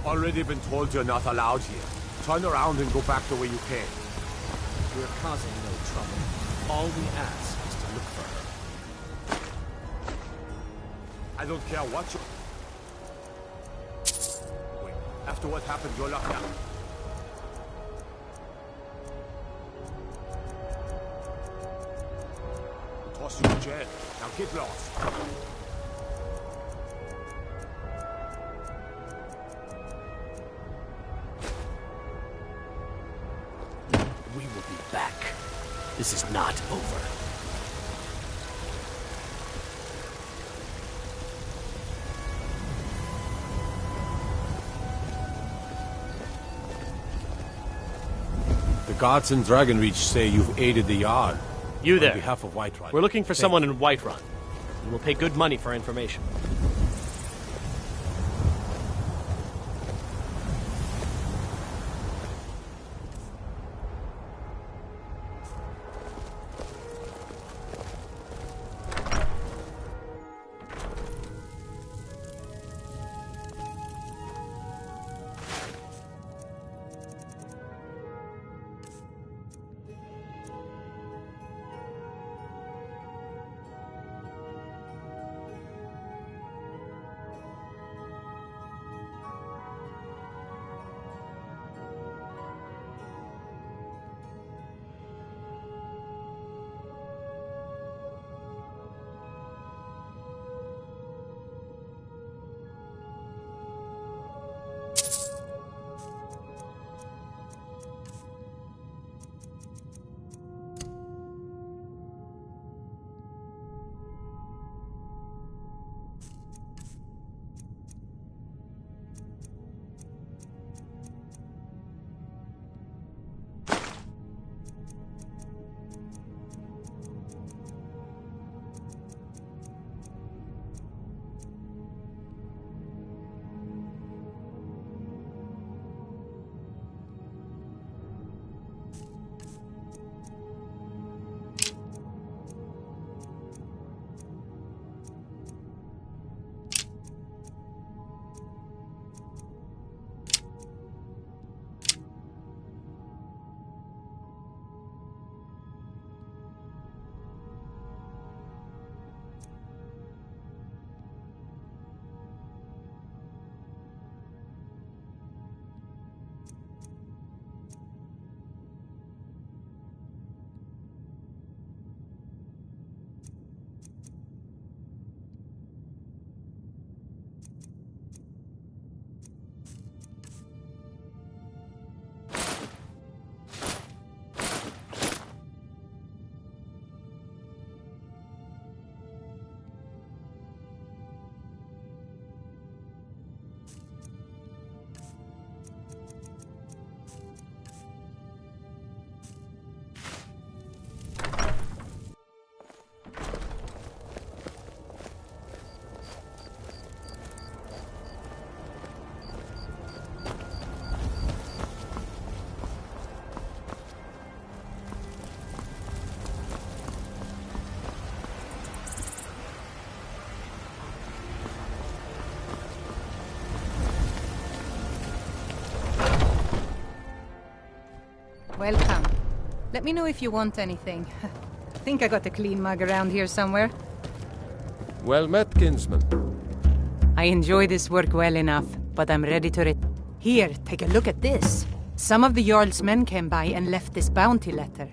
Already been told you're not allowed here. Turn around and go back the way you came. We're causing no trouble. All we ask is to look for her. I don't care what you... Wait, after what happened, you're locked down. Toss you in jail. Now get lost. We will be back. This is not over. The guards in Dragonreach say you've aided the Jarl. You there. On behalf of Whiterun. We're looking for someone in Whiterun. And we'll pay good money for information. Welcome. Let me know if you want anything. I think I got a clean mug around here somewhere. Well met, kinsman. I enjoy this work well enough, but I'm ready to Here, take a look at this. Some of the Jarl's men came by and left this bounty letter.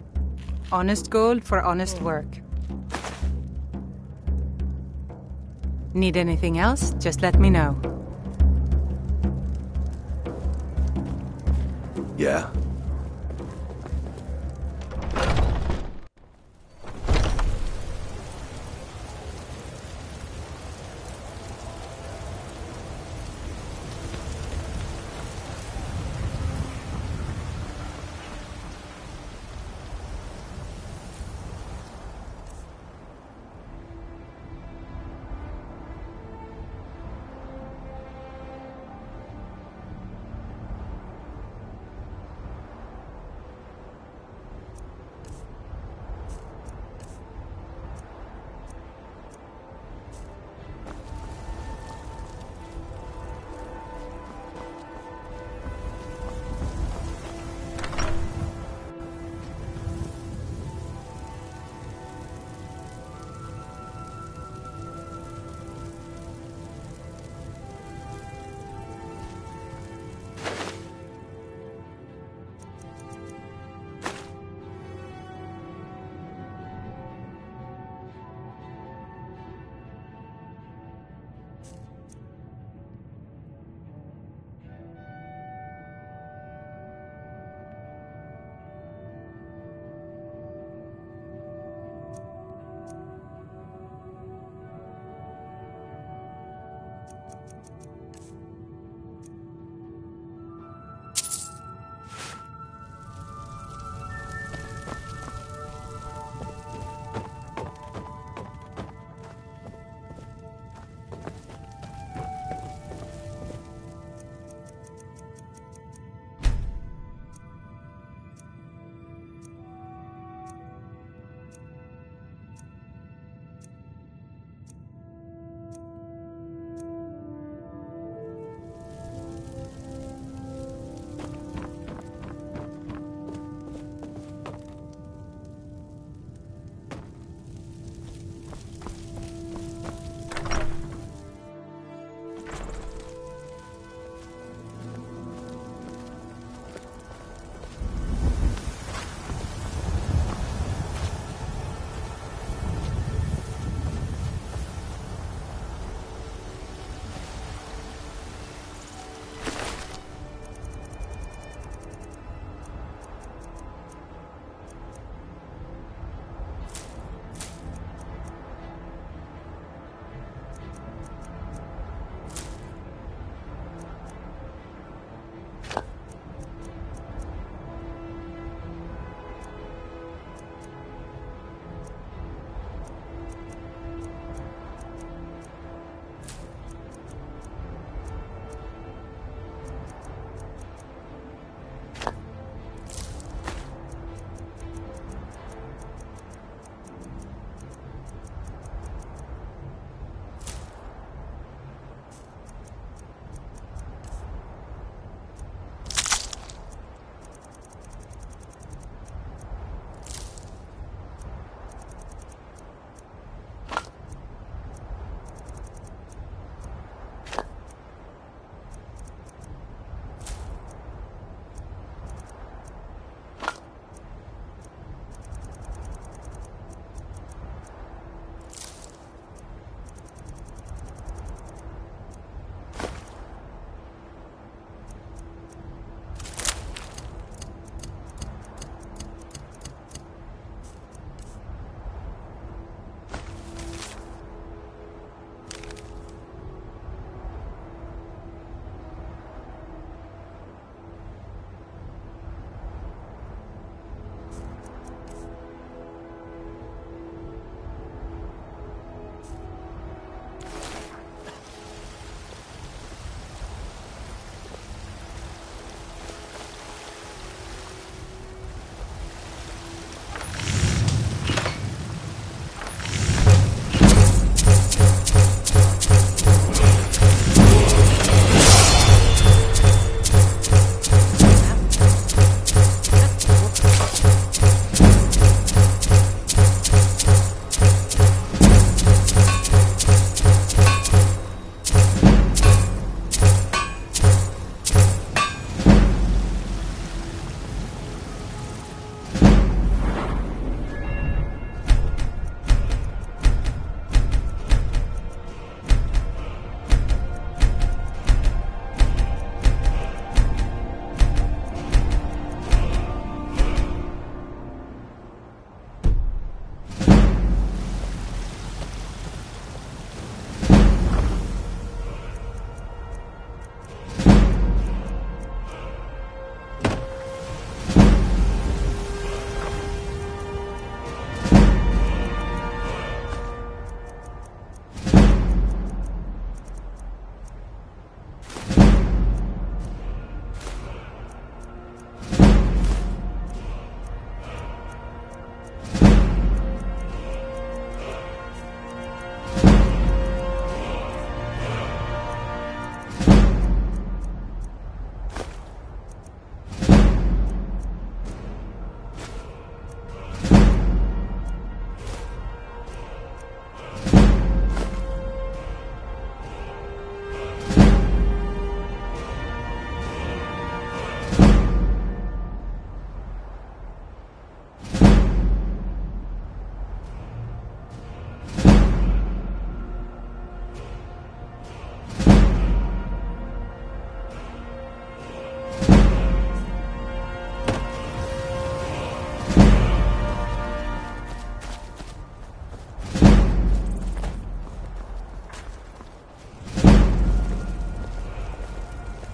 Honest gold for honest work. Need anything else? Just let me know. Yeah.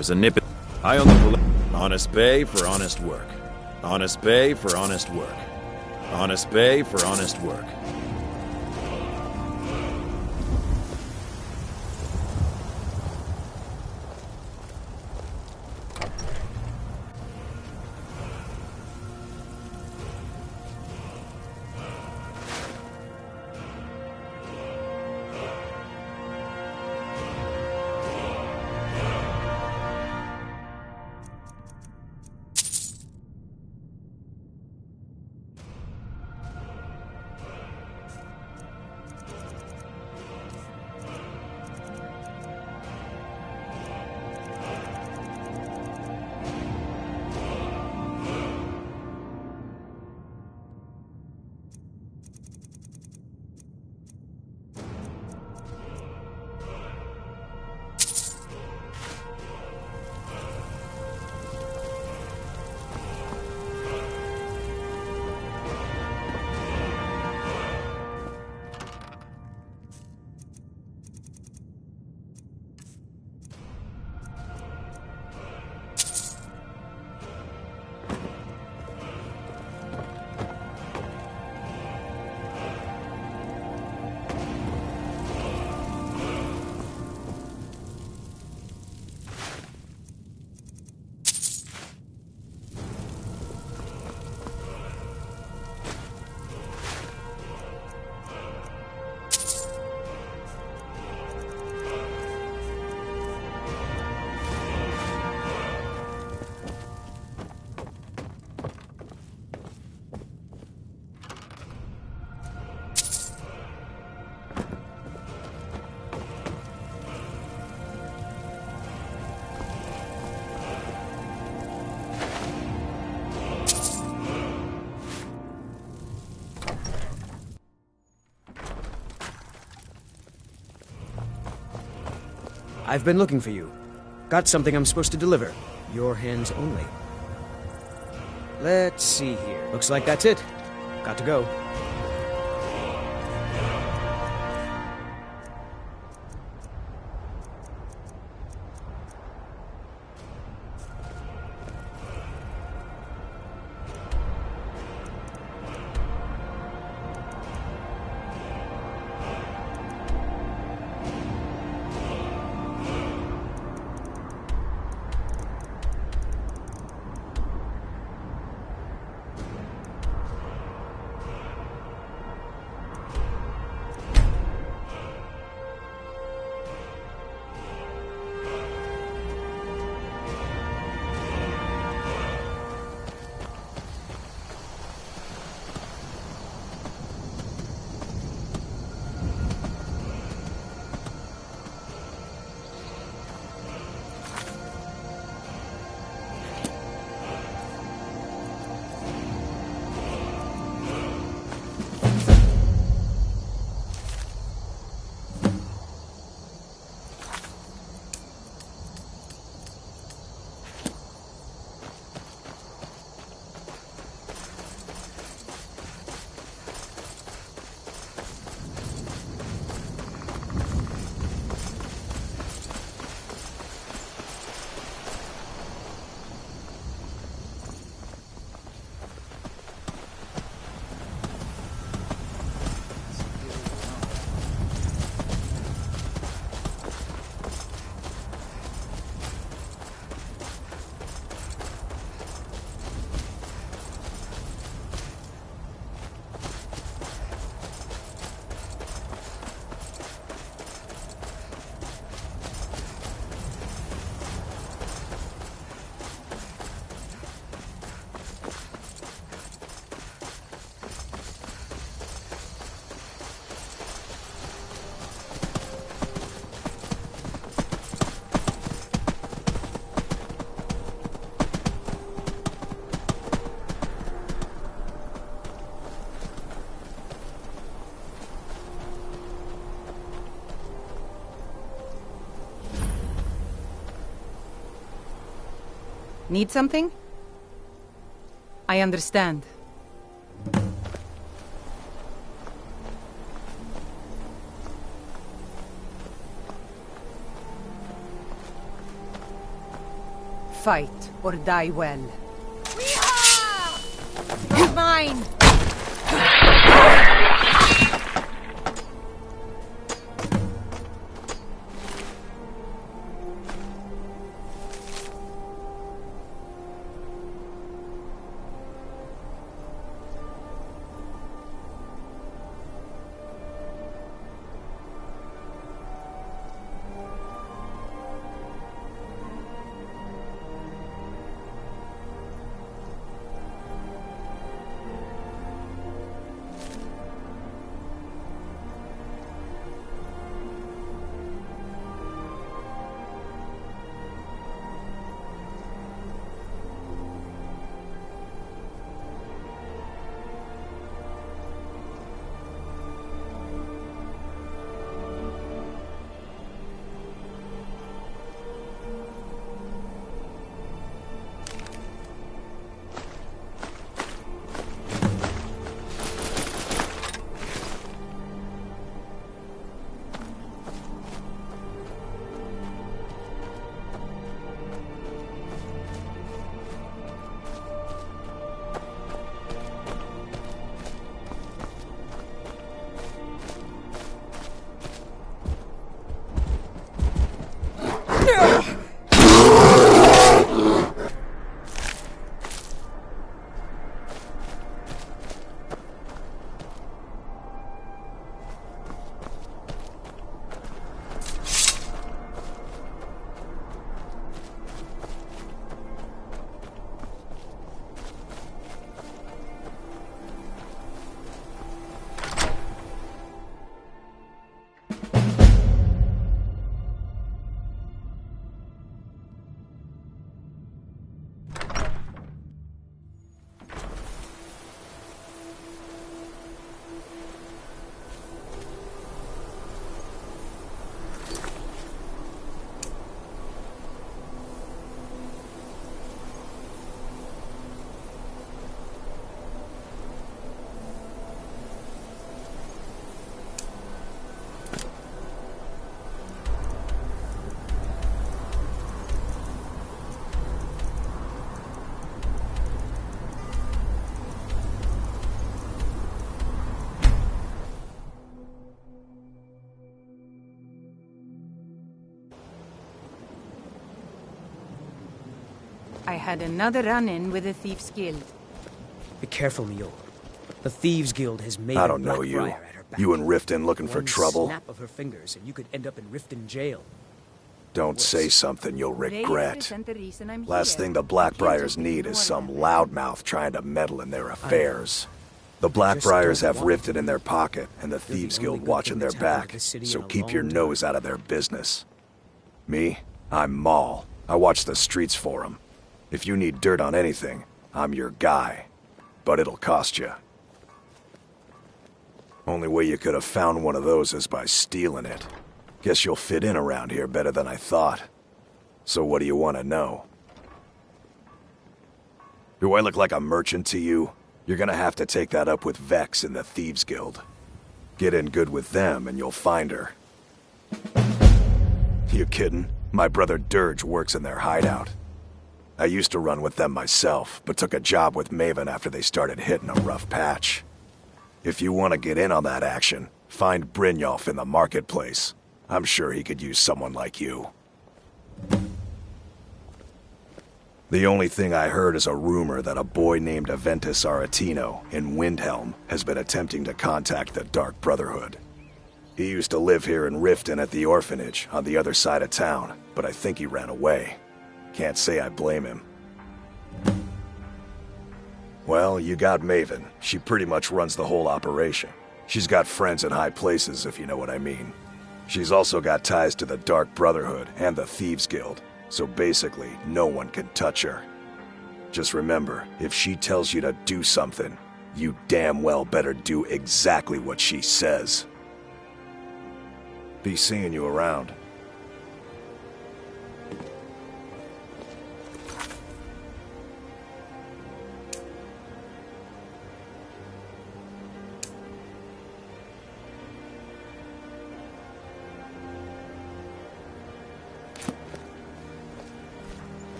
There's a nip it. Eye on the police. Honest pay for honest work. Honest pay for honest work. Honest pay for honest work. I've been looking for you. Got something I'm supposed to deliver. Your hands only. Let's see here. Looks like that's it. Got to go. Need something? I understand. Fight or die well. You're mine! I had another run-in with the Thieves' Guild. Be careful, Mule. The Thieves' Guild has made I don't know you. You and Riften looking for trouble? Snap of her fingers, and you could end up in Riften jail. Don't say something you'll regret. The reason I'm Last here. thing the Blackbriars need is some loudmouth trying to meddle in their affairs. The Blackbriars have Riften in their pocket, and the Thieves Guild watching their back, so keep your nose out of their business. Me? I'm Maul. I watch the streets for them. If you need dirt on anything, I'm your guy. But it'll cost you. Only way you could have found one of those is by stealing it. Guess you'll fit in around here better than I thought. So what do you want to know? Do I look like a merchant to you? You're gonna have to take that up with Vex in the Thieves Guild. Get in good with them and you'll find her. You kidding? My brother Dirge works in their hideout. I used to run with them myself, but took a job with Maven after they started hitting a rough patch. If you want to get in on that action, find Brynjolf in the marketplace. I'm sure he could use someone like you. The only thing I heard is a rumor that a boy named Aventus Aretino in Windhelm has been attempting to contact the Dark Brotherhood. He used to live here in Riften at the orphanage on the other side of town, but I think he ran away. Can't say I blame him. Well, you got Maven. She pretty much runs the whole operation. She's got friends in high places, if you know what I mean. She's also got ties to the Dark Brotherhood and the Thieves Guild, so basically, no one can touch her. Just remember, if she tells you to do something, you damn well better do exactly what she says. Be seeing you around.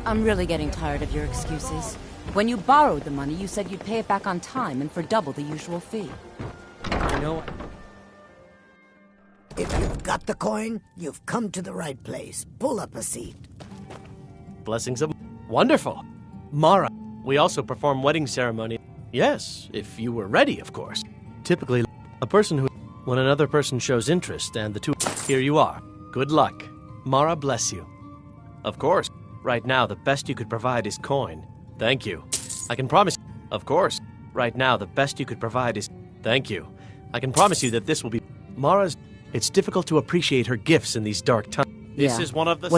I'm really getting tired of your excuses. When you borrowed the money, you said you'd pay it back on time and for double the usual fee. You know, if you've got the coin, you've come to the right place. Pull up a seat. Blessings of... Wonderful. Mara, we also perform wedding ceremony. Yes, if you were ready, of course. Typically, a person who... When another person shows interest and the two... Here you are. Good luck. Mara bless you. Of course. Right now, the best you could provide is coin. Thank you. I can promise... Of course. Right now, the best you could provide is... Thank you. I can promise you that this will be... Mara's... It's difficult to appreciate her gifts in these dark times. This is one of the...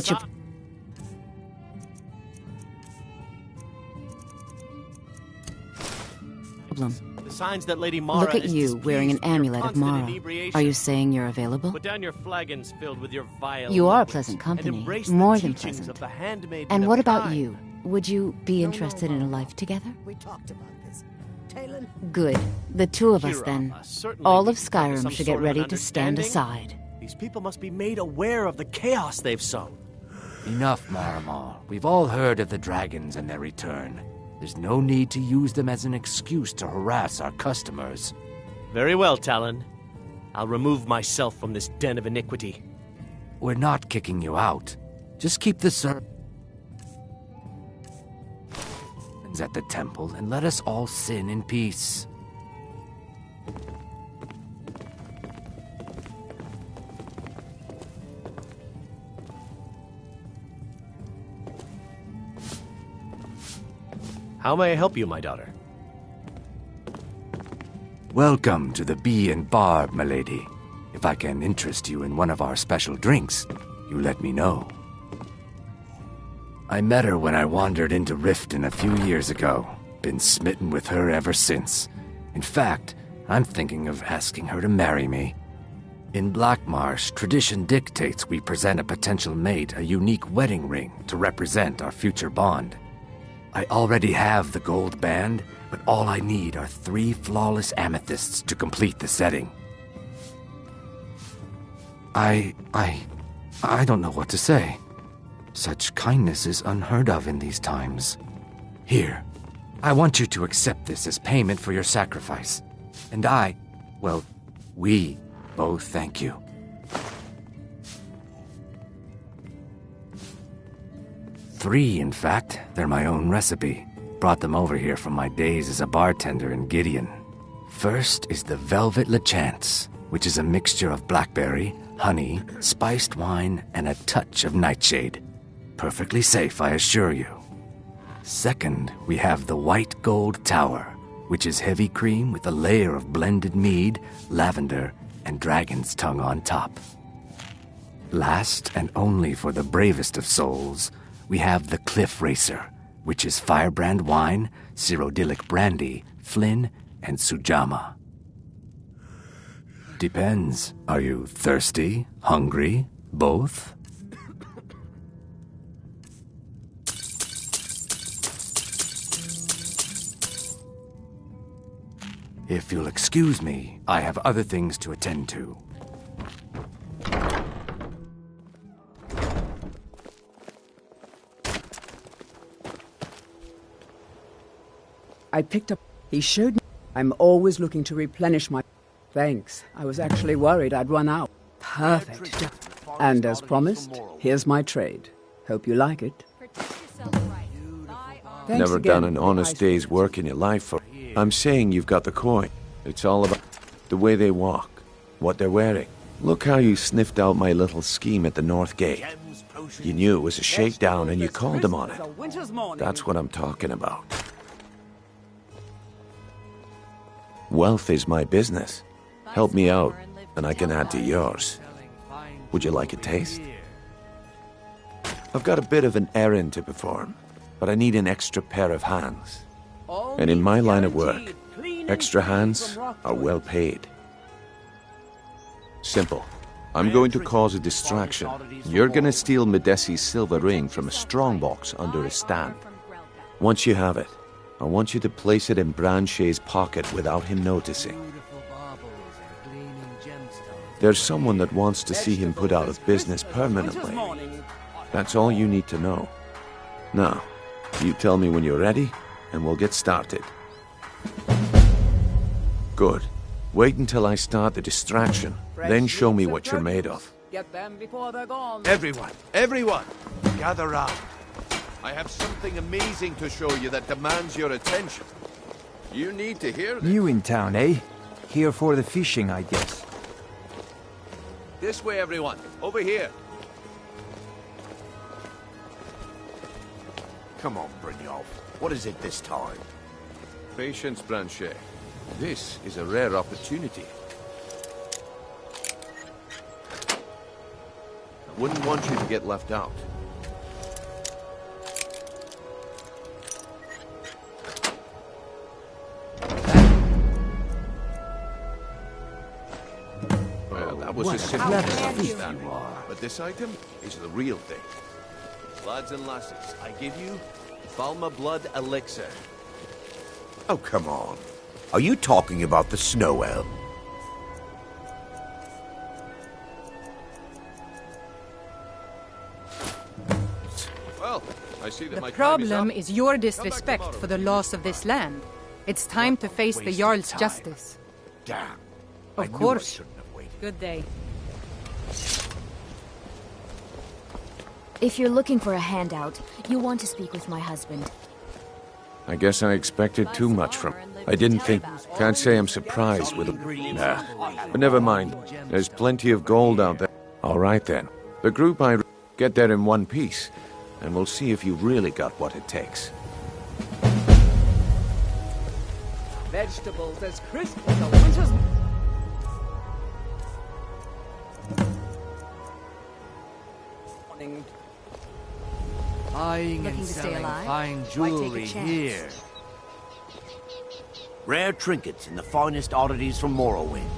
Problem. The signs that Lady Mara Look at you wearing an amulet of Mara. inebriation. Are you saying you're available? Put down your flagons filled with your vile You are a liquids, pleasant and company. embrace More the than teachings pleasant. of the handmaiden And of what about time. you? Would you be interested in a life together? We talked about this. Talon? Good. The two of us Kira, then. certainly All we of can come to some Skyrim should get sort of ready an to stand understanding. aside. These people must be made aware of the chaos they've sown. Enough, Maramar. We've all heard of the dragons and their return. There's no need to use them as an excuse to harass our customers. Very well, Talon. I'll remove myself from this den of iniquity. We're not kicking you out. Just keep the servants at the temple and let us all sin in peace. How may I help you, my daughter? Welcome to the Bee and Barb, milady. If I can interest you in one of our special drinks, you let me know. I met her when I wandered into Riften a few years ago. Been smitten with her ever since. In fact, I'm thinking of asking her to marry me. In Blackmarsh, tradition dictates we present a potential mate a unique wedding ring to represent our future bond. I already have the gold band, but all I need are 3 flawless amethysts to complete the setting. I don't know what to say. Such kindness is unheard of in these times. Here, I want you to accept this as payment for your sacrifice. And we both thank you. 3, in fact. They're my own recipe. Brought them over here from my days as a bartender in Gideon. First is the Velvet Lechance, which is a mixture of blackberry, honey, spiced wine, and a touch of nightshade. Perfectly safe, I assure you. Second, we have the White Gold Tower, which is heavy cream with a layer of blended mead, lavender, and dragon's tongue on top. Last, and only for the bravest of souls, we have the Cliff Racer, which is firebrand wine, Cyrodiilic brandy, Flynn, and Sujama. Depends. Are you thirsty? Hungry? Both? If you'll excuse me, I have other things to attend to. I picked up... He showed me... I'm always looking to replenish my... Thanks. I was actually worried I'd run out. Perfect. And as promised, here's my trade. Hope you like it. Thanks Never again. done an honest day's work in your life for... I'm saying you've got the coin. It's all about the way they walk, what they're wearing. Look how you sniffed out my little scheme at the North Gate. You knew it was a shakedown and you called them on it. That's what I'm talking about. Wealth is my business. Help me out, and I can add to yours. Would you like a taste? I've got a bit of an errand to perform, but I need an extra pair of hands. And in my line of work, extra hands are well paid. Simple. I'm going to cause a distraction. You're gonna steal Medesi's silver ring from a strongbox under a stand. Once you have it, I want you to place it in Branche's pocket without him noticing. There's someone that wants to see him put out of business permanently. That's all you need to know. Now, you tell me when you're ready, and we'll get started. Good. Wait until I start the distraction, then show me what you're made of. Get them before they're gone. Everyone, gather round. I have something amazing to show you that demands your attention. You need to hear this. New in town, eh? Here for the fishing, I guess. This way, everyone. Over here. Come on, Brynjolf. What is it this time? Patience, Blanchet. This is a rare opportunity. I wouldn't want you to get left out. Well, that was a simple misunderstanding. But this item is the real thing. Lads and lasses, I give you Falma Blood Elixir. Oh, come on. Are you talking about the Snow Elf? Well, I see that The my time problem is is your disrespect for the laws of this land. It's time to face the Jarl's justice. Damn. Of course. Good day. If you're looking for a handout, you want to speak with my husband. I guess I expected too much from... I didn't think... Can't say I'm surprised with... Nah. But never mind. There's plenty of gold out there. All right, then. The group I... Get there in one piece. And we'll see if you've really got what it takes. Vegetables as crisp as a winter's... morning. Buying Looking and to stay selling alive? fine Why take a jewelry chance? here. Rare trinkets and the finest oddities from Morrowind.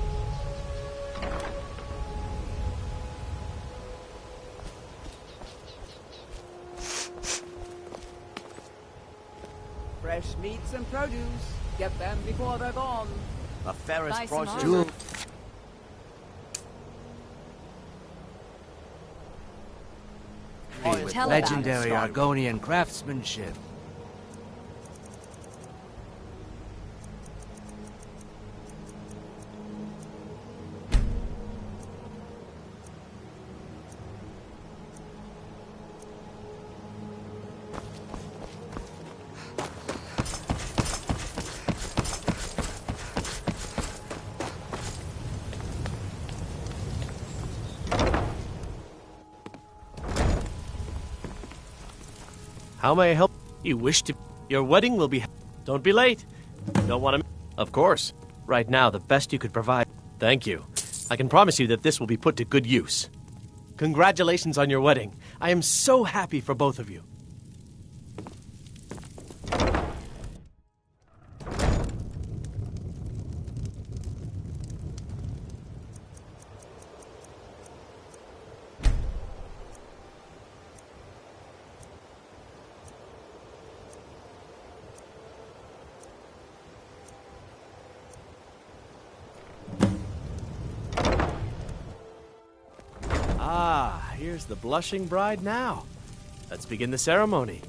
Fresh meats and produce. Get them before they're gone. A Ferris Buy some process. armor. With Tell about it. legendary Argonian craftsmanship. How may I help? You wish to... Your wedding will be... Don't be late. Don't want to... Of course. Right now, the best you could provide... Thank you. I can promise you that this will be put to good use. Congratulations on your wedding. I am so happy for both of you. Here's the blushing bride now. Let's begin the ceremony.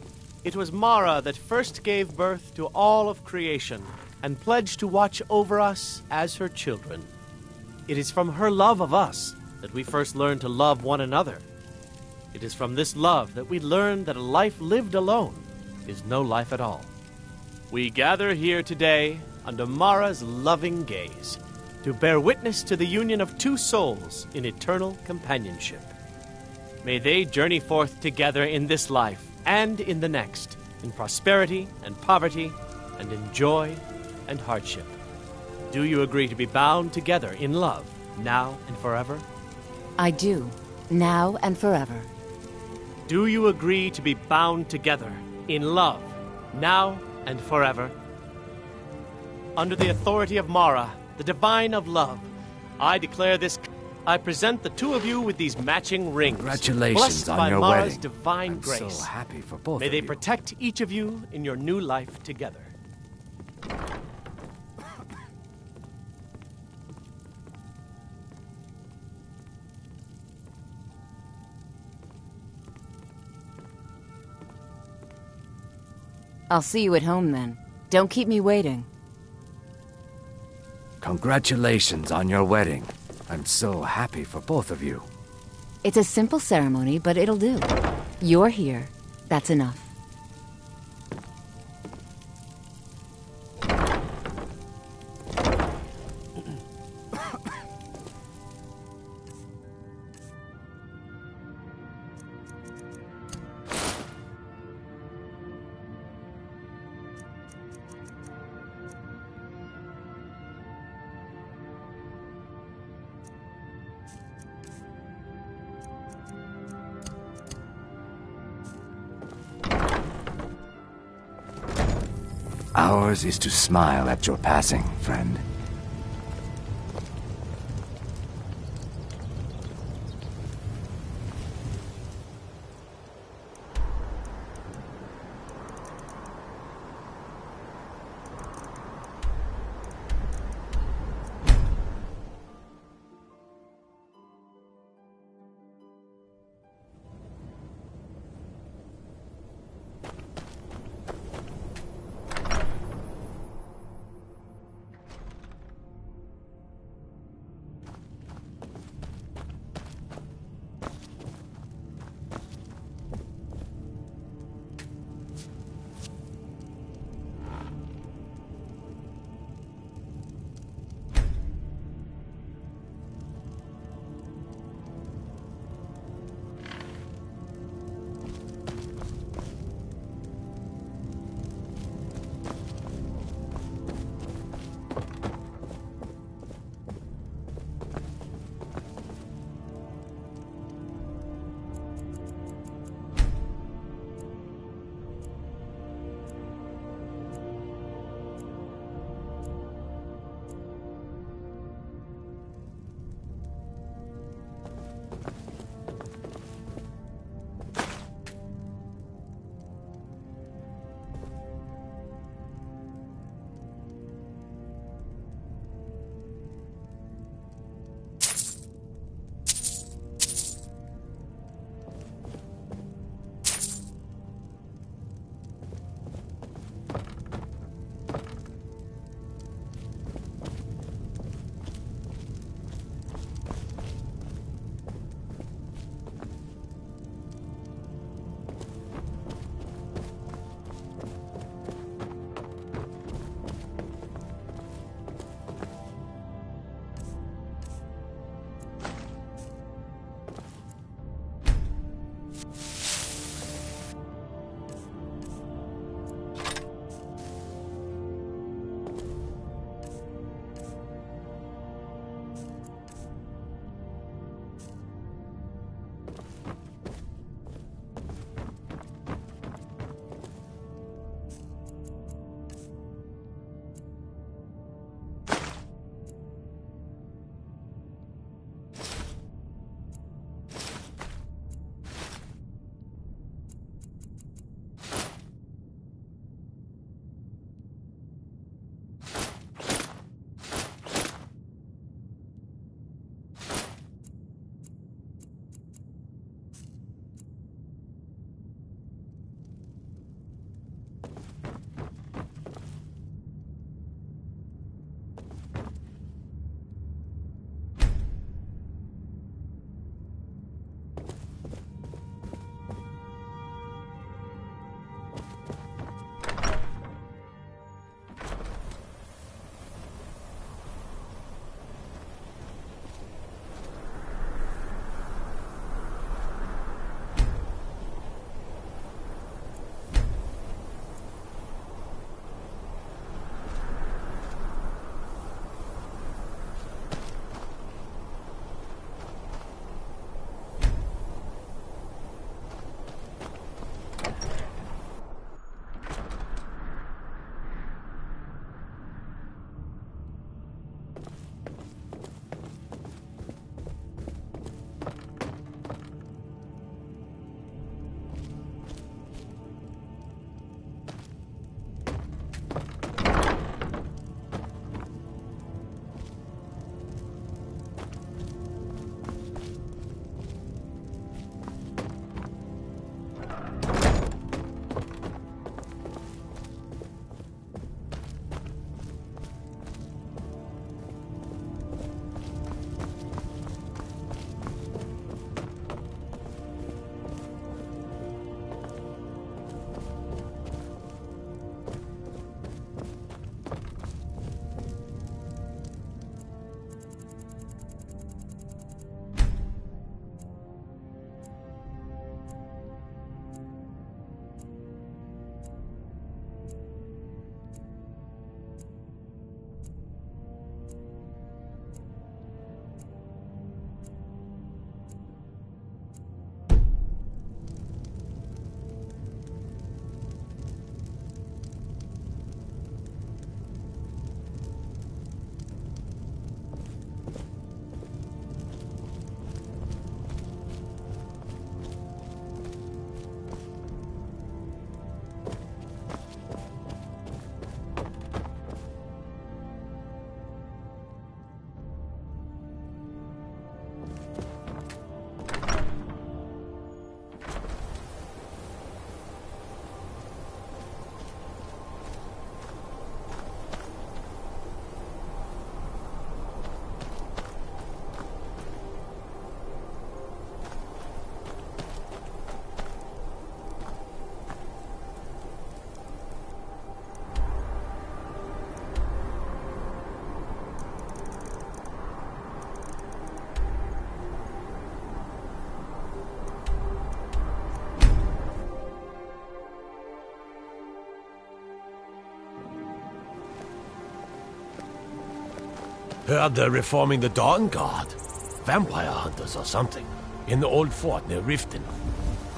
It was Mara that first gave birth to all of creation and pledged to watch over us as her children. It is from her love of us that we first learned to love one another. It is from this love that we learn that a life lived alone is no life at all. We gather here today under Mara's loving gaze to bear witness to the union of two souls in eternal companionship. May they journey forth together in this life and in the next, in prosperity and poverty, and in joy and hardship. Do you agree to be bound together in love, now and forever? I do, now and forever. Do you agree to be bound together in love, now and forever? Under the authority of Mara, the divine of love, I declare this... I present the two of you with these matching rings. Congratulations blessed on by your Mara's wedding. divine I'm grace. so happy for both May of they you. protect each of you in your new life together. I'll see you at home then. Don't keep me waiting. Congratulations on your wedding. I'm so happy for both of you. It's a simple ceremony, but it'll do. You're here. That's enough. Ours is to smile at your passing, friend. Heard they're reforming the Dawn Guard. Vampire hunters or something. In the old fort near Riften.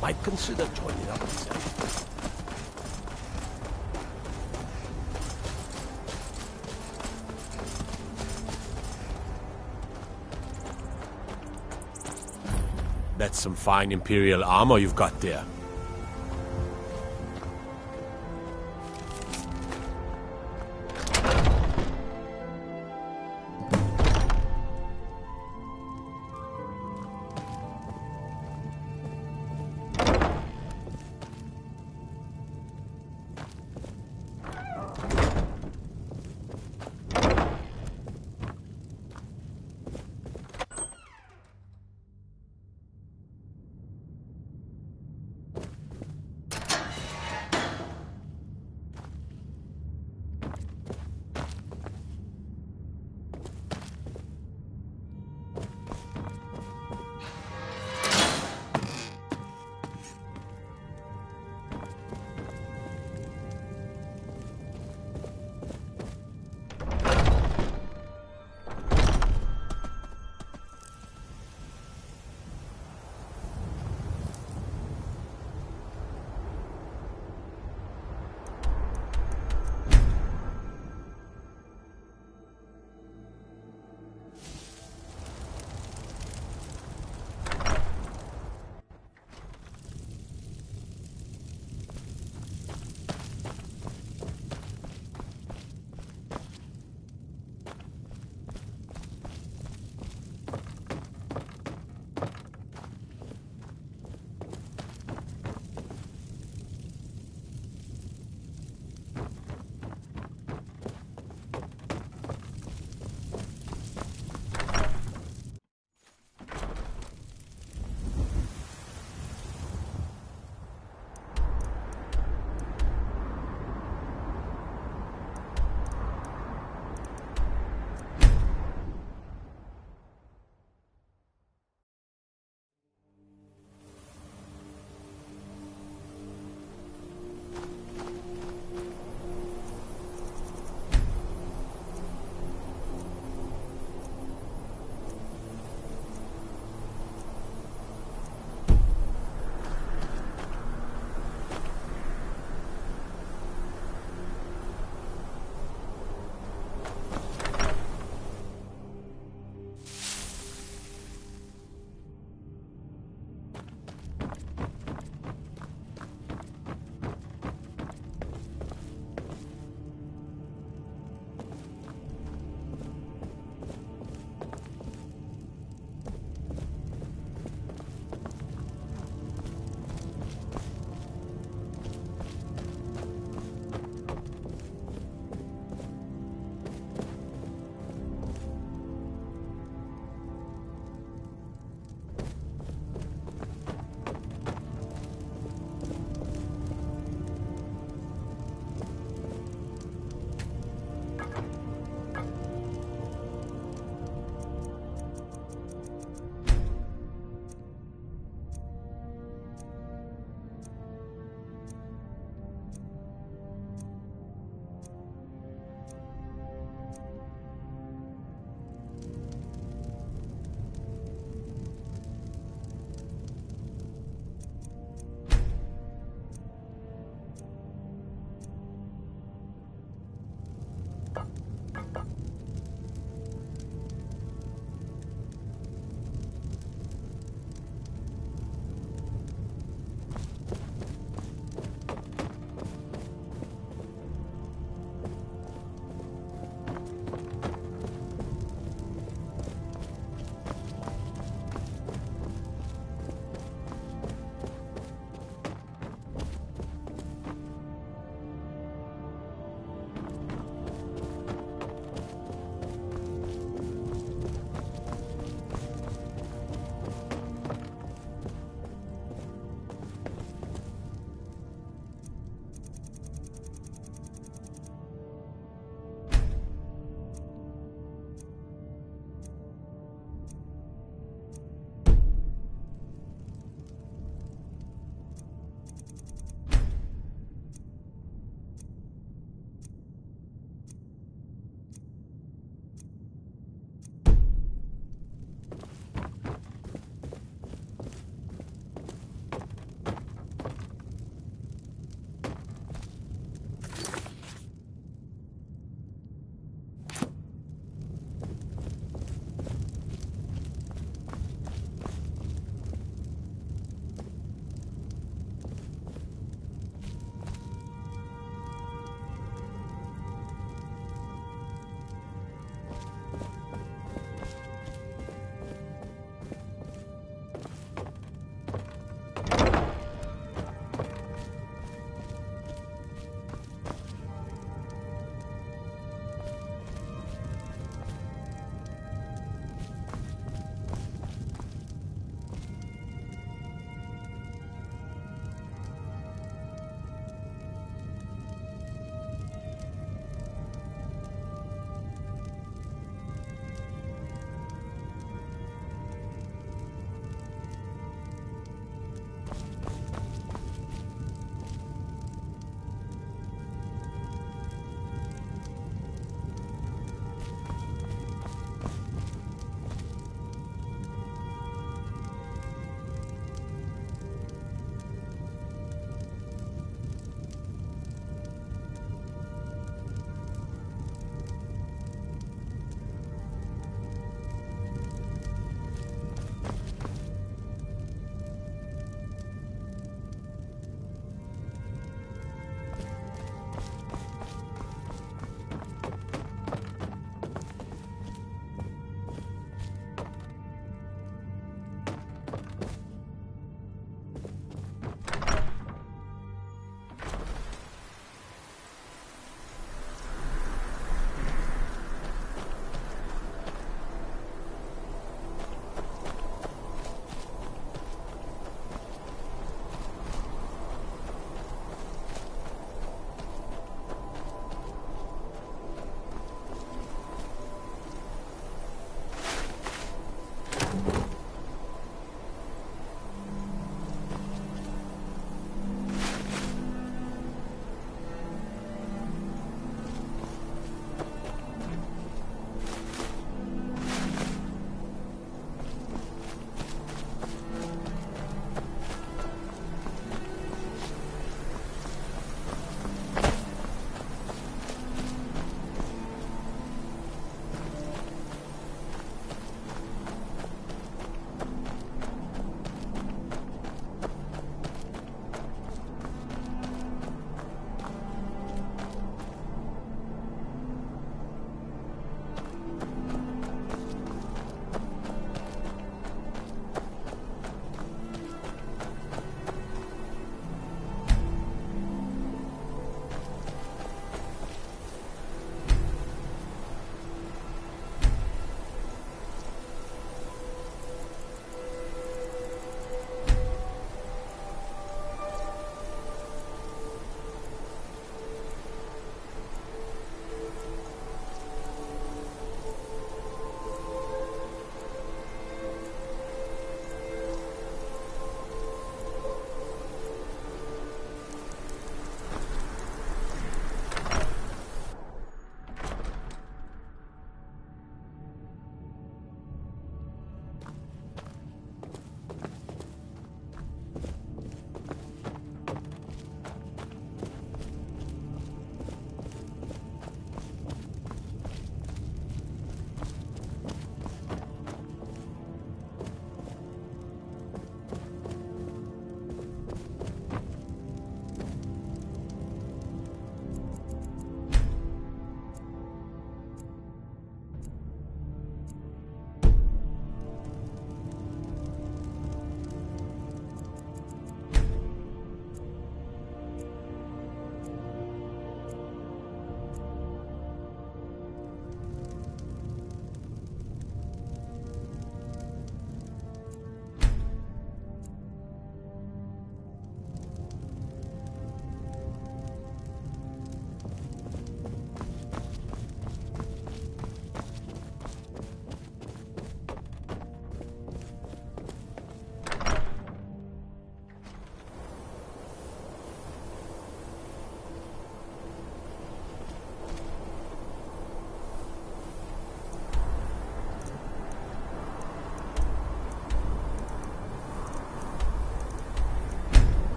Might consider joining up with them. That's some fine Imperial armor you've got there.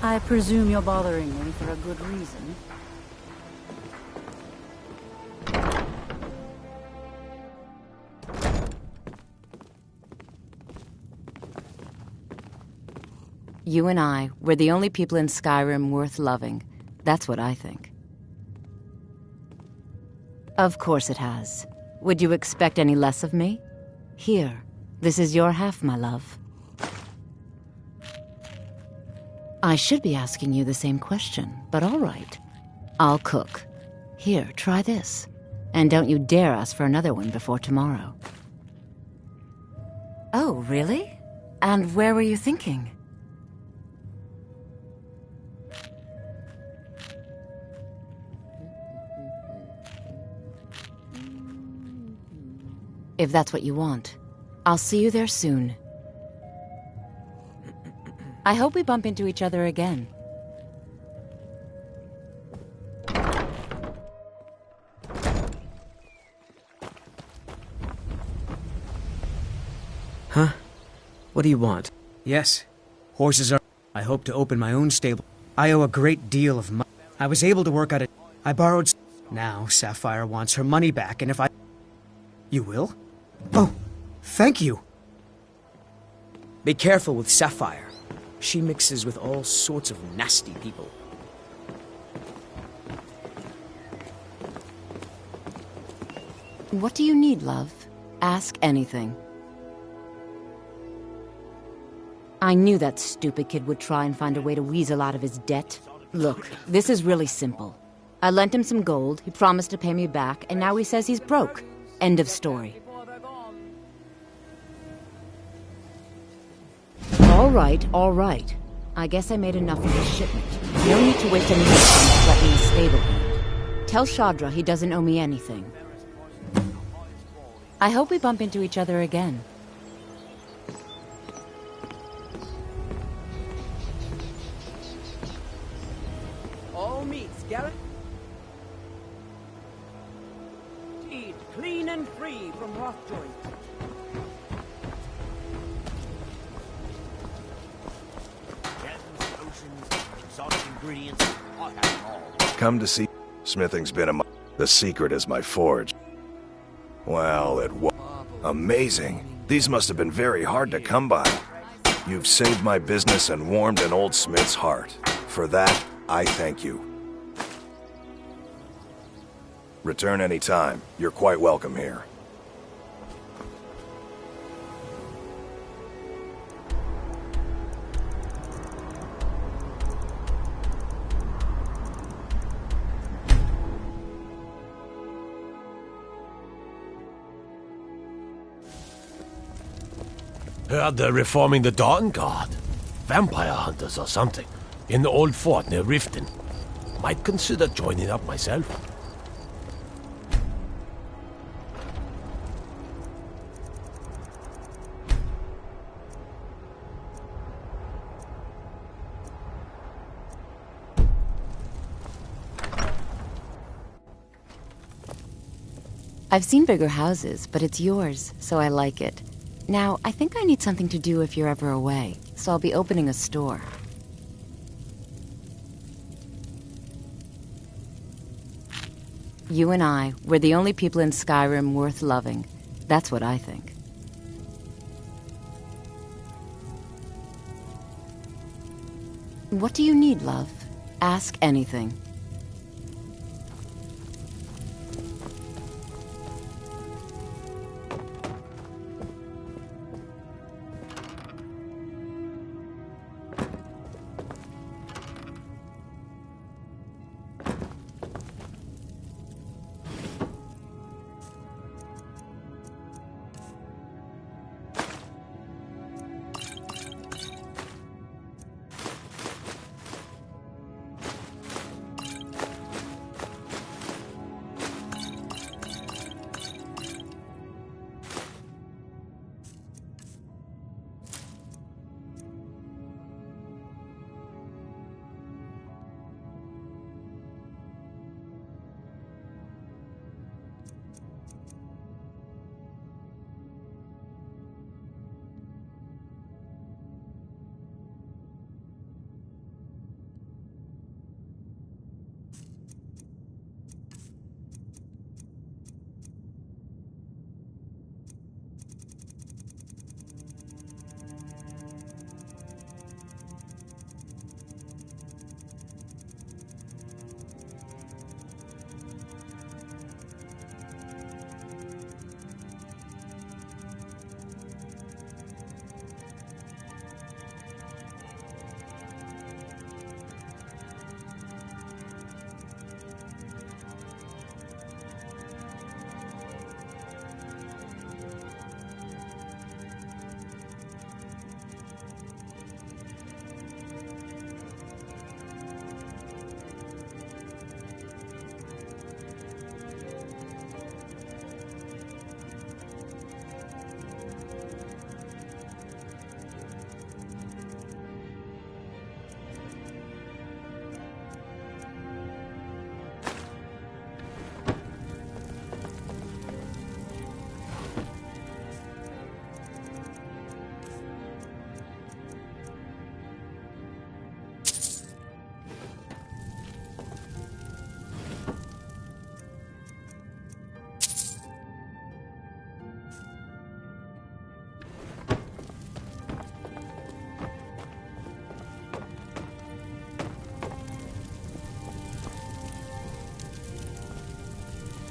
I presume you're bothering me for a good reason. You and I, we're the only people in Skyrim worth loving. That's what I think. Of course it has. Would you expect any less of me? Here, this is your half, my love. I should be asking you the same question, but all right. I'll cook. Here, try this. And don't you dare ask for another one before tomorrow. Oh, really? And where were you thinking? If that's what you want, I'll see you there soon. I hope we bump into each other again. Huh? What do you want? Yes. Horses are... I hope to open my own stable. I owe a great deal of money. I was able to work out I borrowed... Now Sapphire wants her money back, and if I... You will? Oh, thank you. Be careful with Sapphire. She mixes with all sorts of nasty people. What do you need, love? Ask anything. I knew that stupid kid would try and find a way to weasel out of his debt. Look, this is really simple. I lent him some gold, he promised to pay me back, and now he says he's broke. End of story. All right. I guess I made enough of this shipment. No need to waste any more time threatening a stable hand. Tell Shadra he doesn't owe me anything. I hope we bump into each other again. All meats, Garrett. Eat clean and free from rough joint. Come to see. Smithing's been the secret is my forge. Well, it was amazing. These must have been very hard to come by. You've saved my business and warmed an old smith's heart. For that, I thank you. Return any time. You're quite welcome here. Heard they're reforming the Dawn Guard. Vampire hunters or something. In the old fort near Riften. Might consider joining up myself. I've seen bigger houses, but it's yours, so I like it. Now, I think I need something to do if you're ever away, so I'll be opening a store. You and I, we're the only people in Skyrim worth loving. That's what I think. What do you need, love? Ask anything.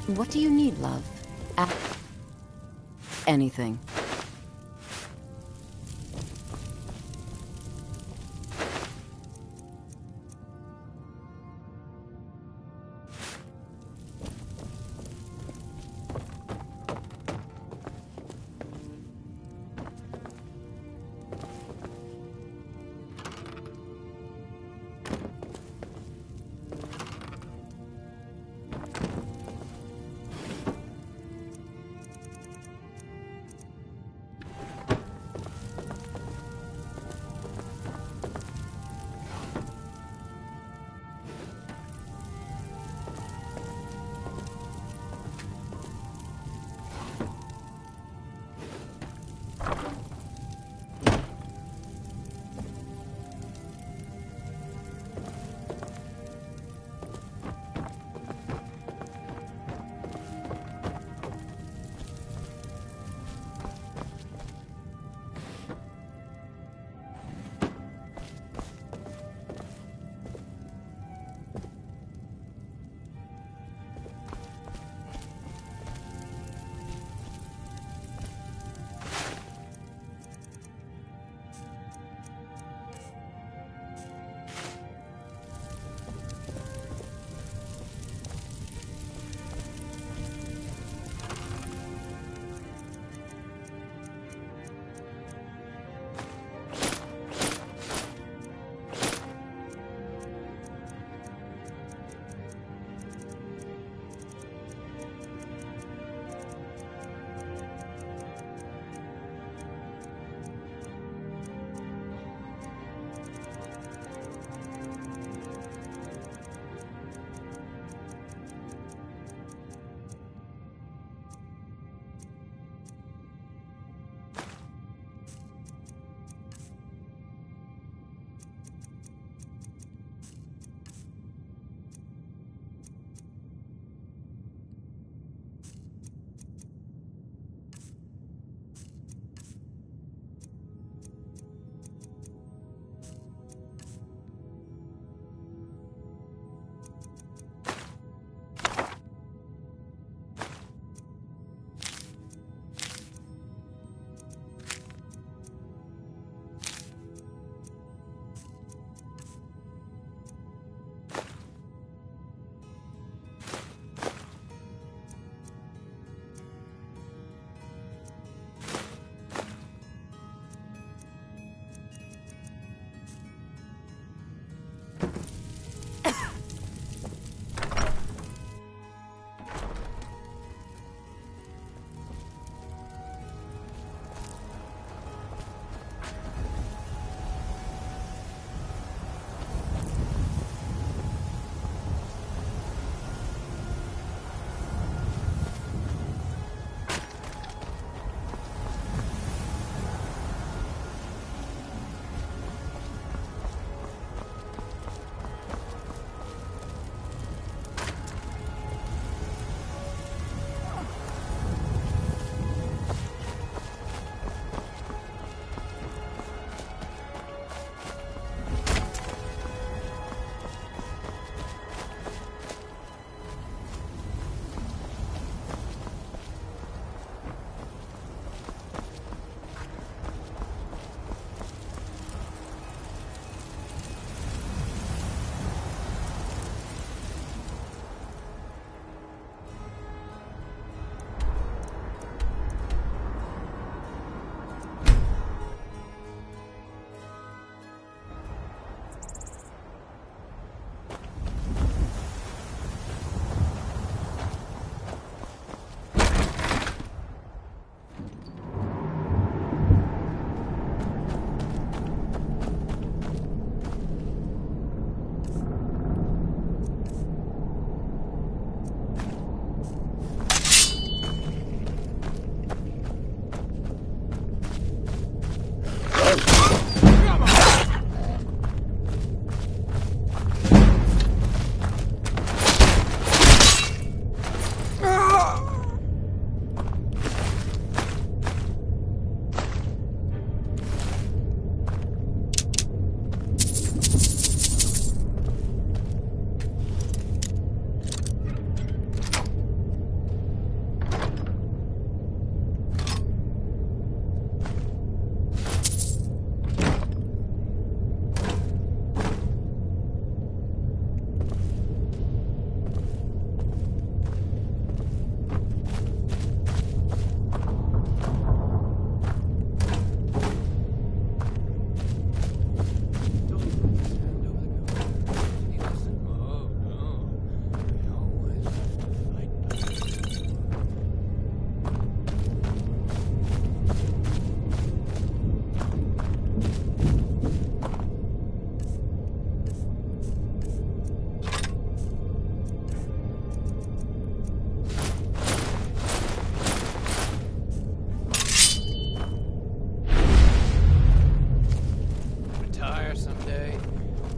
What do you need, love? Anything.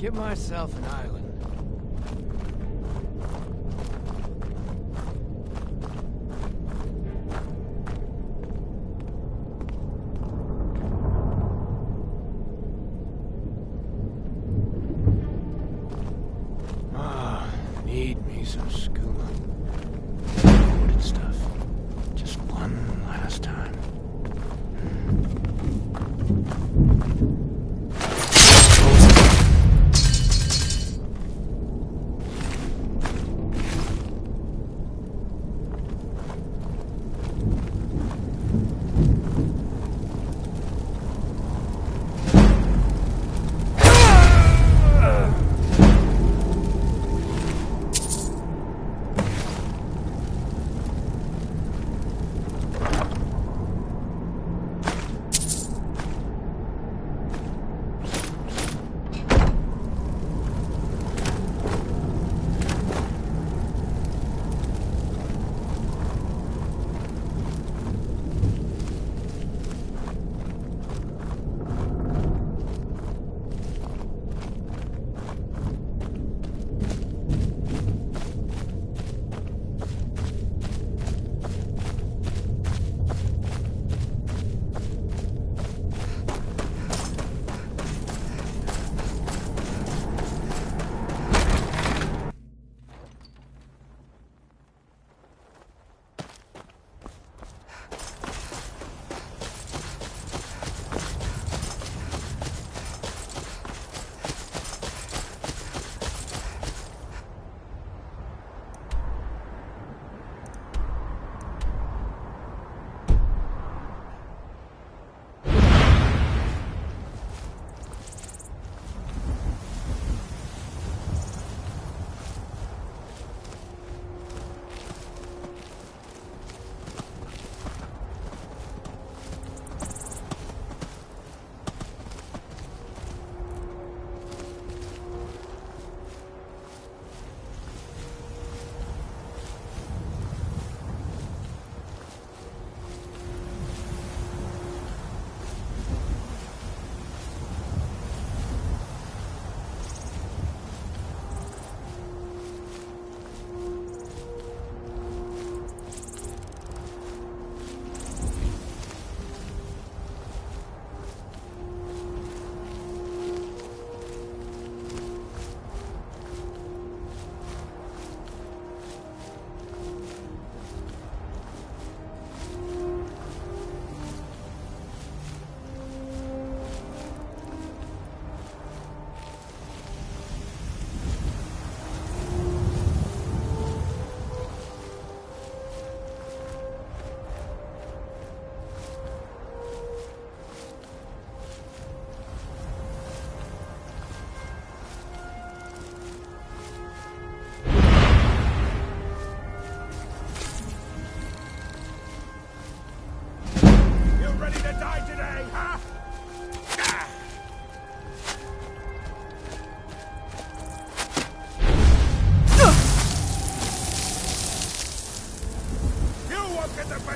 Get myself an island. Need me some skooma. Loaded stuff. Just one last time.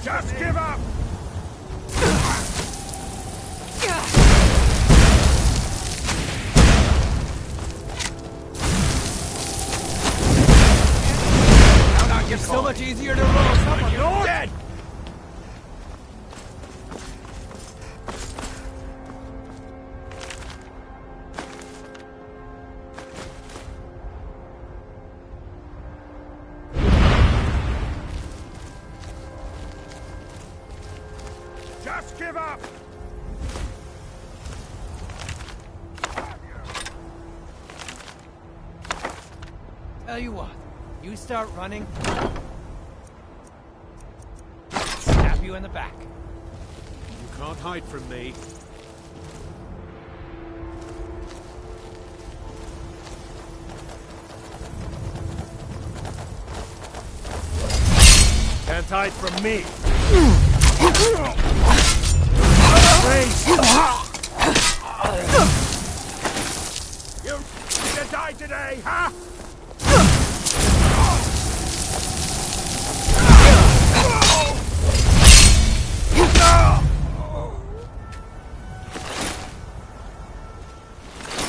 Just give up! It's so much easier to roll someone. You're dead! Just give up! Tell you what, you start running, stab you in the back. You can't hide from me. Can't hide from me! You gonna die today, huh?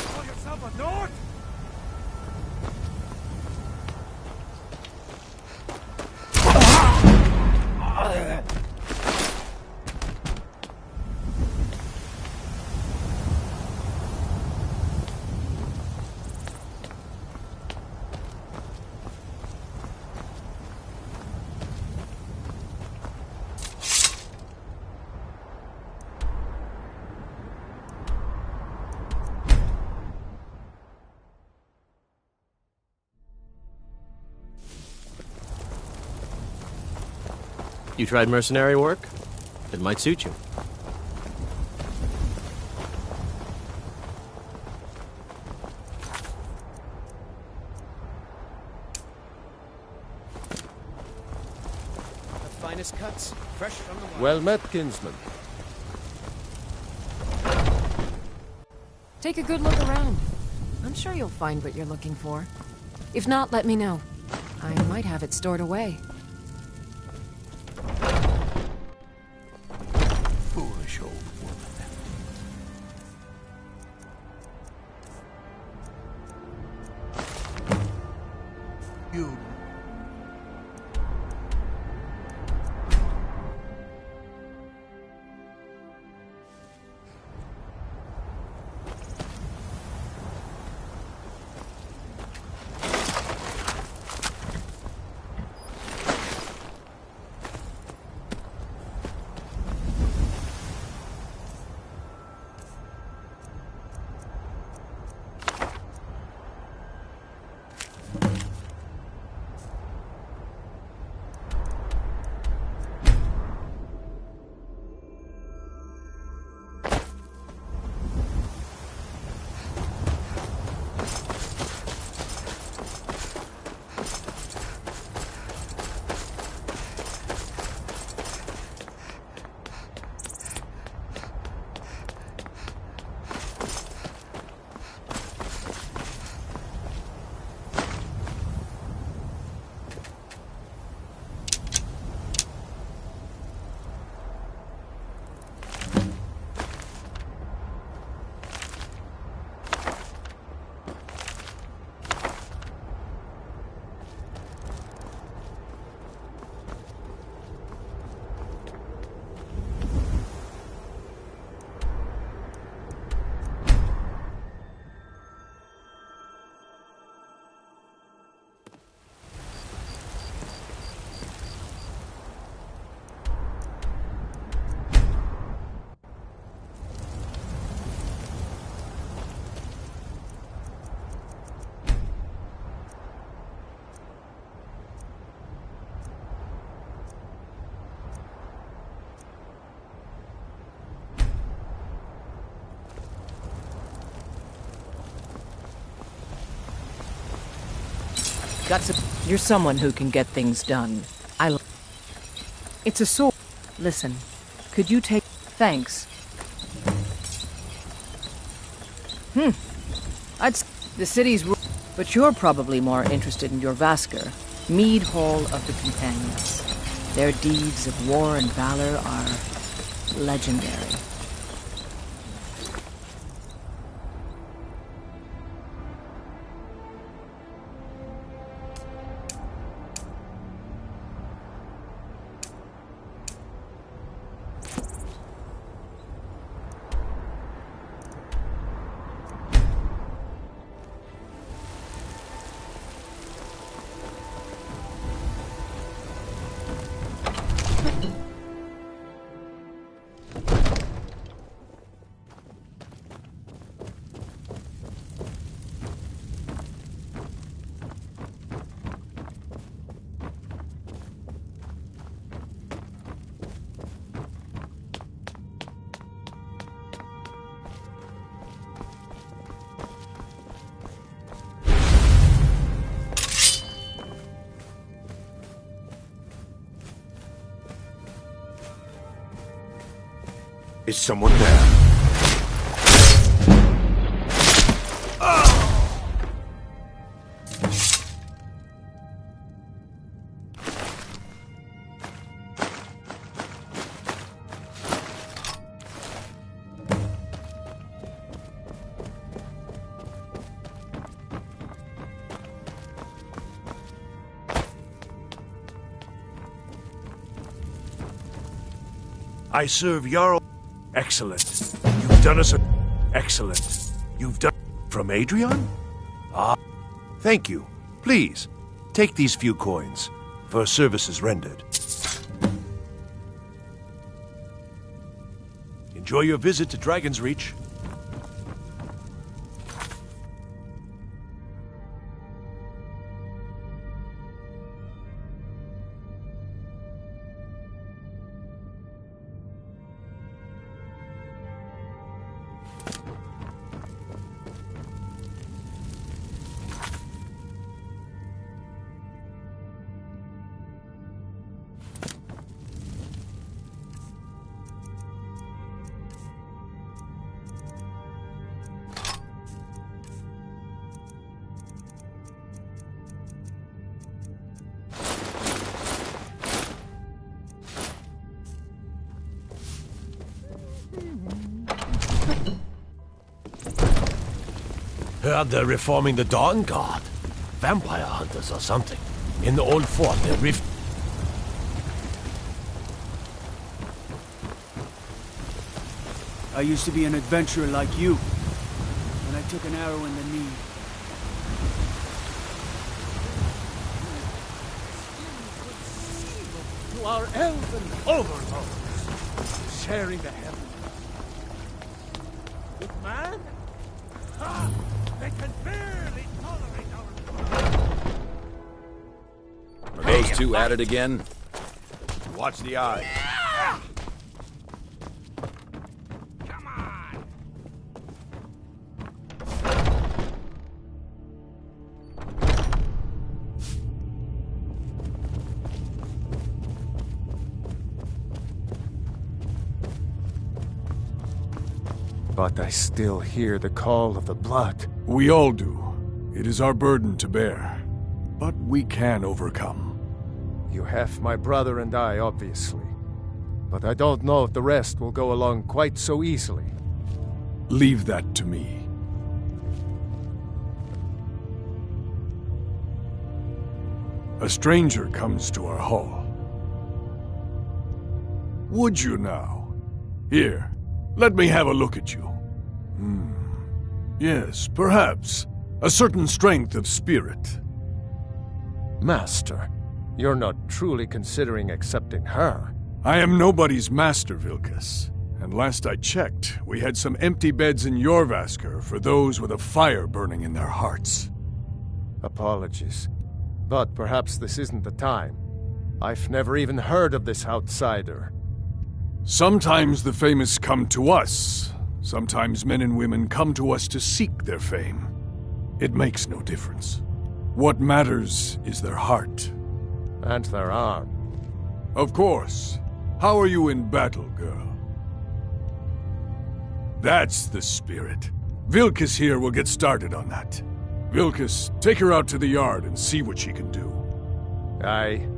Call yourself a Nord? You tried mercenary work? It might suit you. The finest cuts, fresh from the Well met, kinsman. Take a good look around. I'm sure you'll find what you're looking for. If not, let me know. I might have it stored away. Foolish old woman. You. You're someone who can get things done. It's a sword. Listen, could you take... Thanks. The city's... But you're probably more interested in your Vasker, Mead Hall of the Companions. Their deeds of war and valor are legendary. Is someone there? I serve Jarl. Excellent. You've done us a... Excellent. You've done... From Adrian? Ah. Thank you. Please, take these few coins for services rendered. Enjoy your visit to Dragon's Reach. Heard they're reforming the Dawn Guard. Vampire hunters or something. In the old fort, they rift. I used to be an adventurer like you, and I took an arrow in the knee. To our elven overlords, sharing the heavens. With man? Ha! They can barely tolerate our... Are those two at it again? Watch the eye. But I still hear the call of the blood. We all do. It is our burden to bear. But we can overcome. You have my brother and I, obviously. But I don't know if the rest will go along quite so easily. Leave that to me. A stranger comes to our hall. Would you now? Here, let me have a look at you. Yes, perhaps. A certain strength of spirit. Master, you're not truly considering accepting her. I am nobody's master, Vilkas. And last I checked, we had some empty beds in Jorvaskr for those with a fire burning in their hearts. Apologies. But perhaps this isn't the time. I've never even heard of this outsider. Sometimes the famous come to us. Sometimes men and women come to us to seek their fame. It makes no difference. What matters is their heart. And their arm. Of course. How are you in battle, girl? That's the spirit. Vilkas here will get started on that. Vilkas, take her out to the yard and see what she can do. Aye.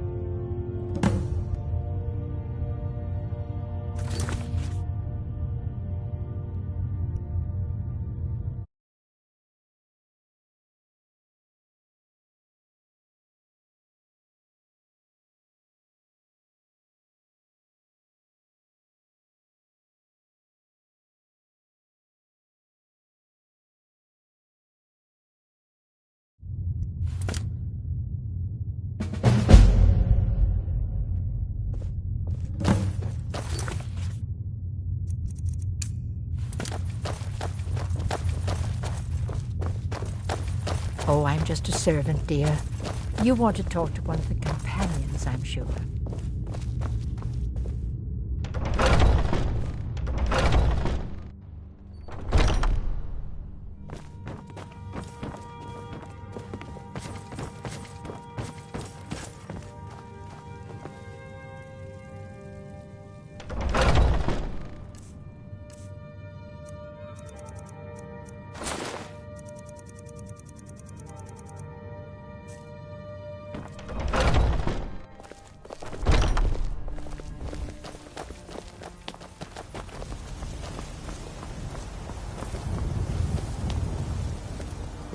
Oh, I'm just a servant, dear. You want to talk to one of the companions, I'm sure.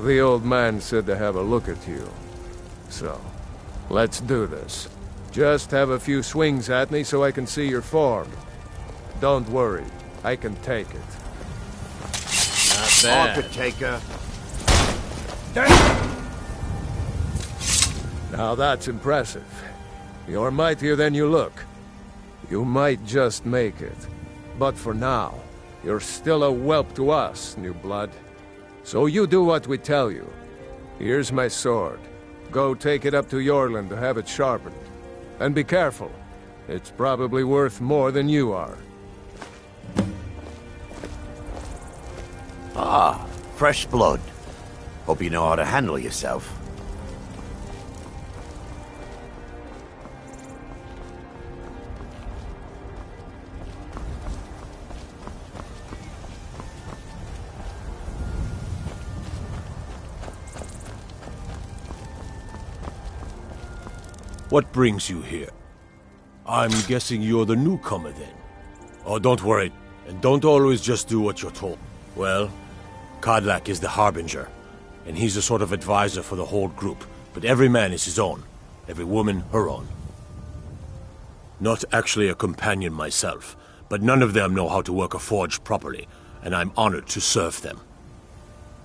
The old man said to have a look at you. So, let's do this. Just have a few swings at me so I can see your form. Don't worry, I can take it. Not bad. I could take her. Now that's impressive. You're mightier than you look. You might just make it. But for now, you're still a whelp to us, new blood. So you do what we tell you. Here's my sword. Go take it up to Yorland to have it sharpened. And be careful. It's probably worth more than you are. Ah, fresh blood. Hope you know how to handle yourself. What brings you here? I'm guessing you're the newcomer then. Oh, don't worry. And don't always just do what you're told. Well, Kodlak is the Harbinger. and he's a sort of advisor for the whole group. But every man is his own. Every woman her own. Not actually a companion myself, but none of them know how to work a forge properly, and I'm honored to serve them.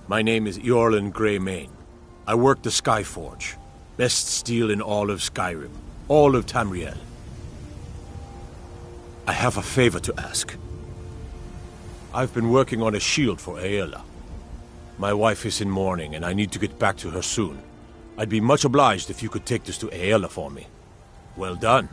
My name is Eorlin Greymane. I work the Skyforge. Best steel in all of Skyrim. All of Tamriel. I have a favor to ask. I've been working on a shield for Aela. My wife is in mourning, and I need to get back to her soon. I'd be much obliged if you could take this to Aela for me. Well done.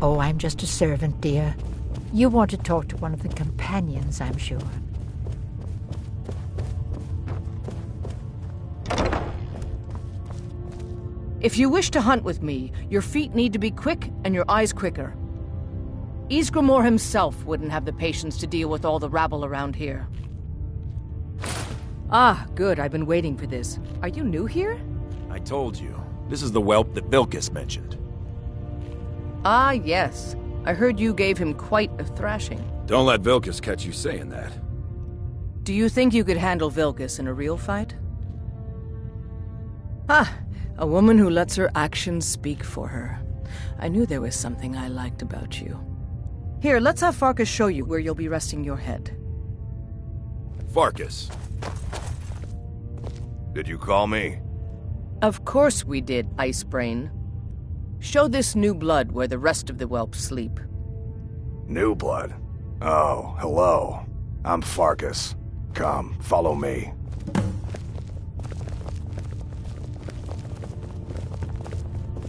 Oh, I'm just a servant, dear. You want to talk to one of the companions, I'm sure. If you wish to hunt with me, your feet need to be quick and your eyes quicker. Ysgramor himself wouldn't have the patience to deal with all the rabble around here. Ah, good. I've been waiting for this. Are you new here? I told you. This is the whelp that Vilkas mentioned. Ah, yes. I heard you gave him quite a thrashing. Don't let Vilkas catch you saying that. Do you think you could handle Vilkas in a real fight? Ah, a woman who lets her actions speak for her. I knew there was something I liked about you. Here, let's have Farkas show you where you'll be resting your head. Farkas. Did you call me? Of course we did, Icebrain. Show this new blood where the rest of the whelps sleep. New blood? Oh, hello. I'm Farkas. Come, follow me.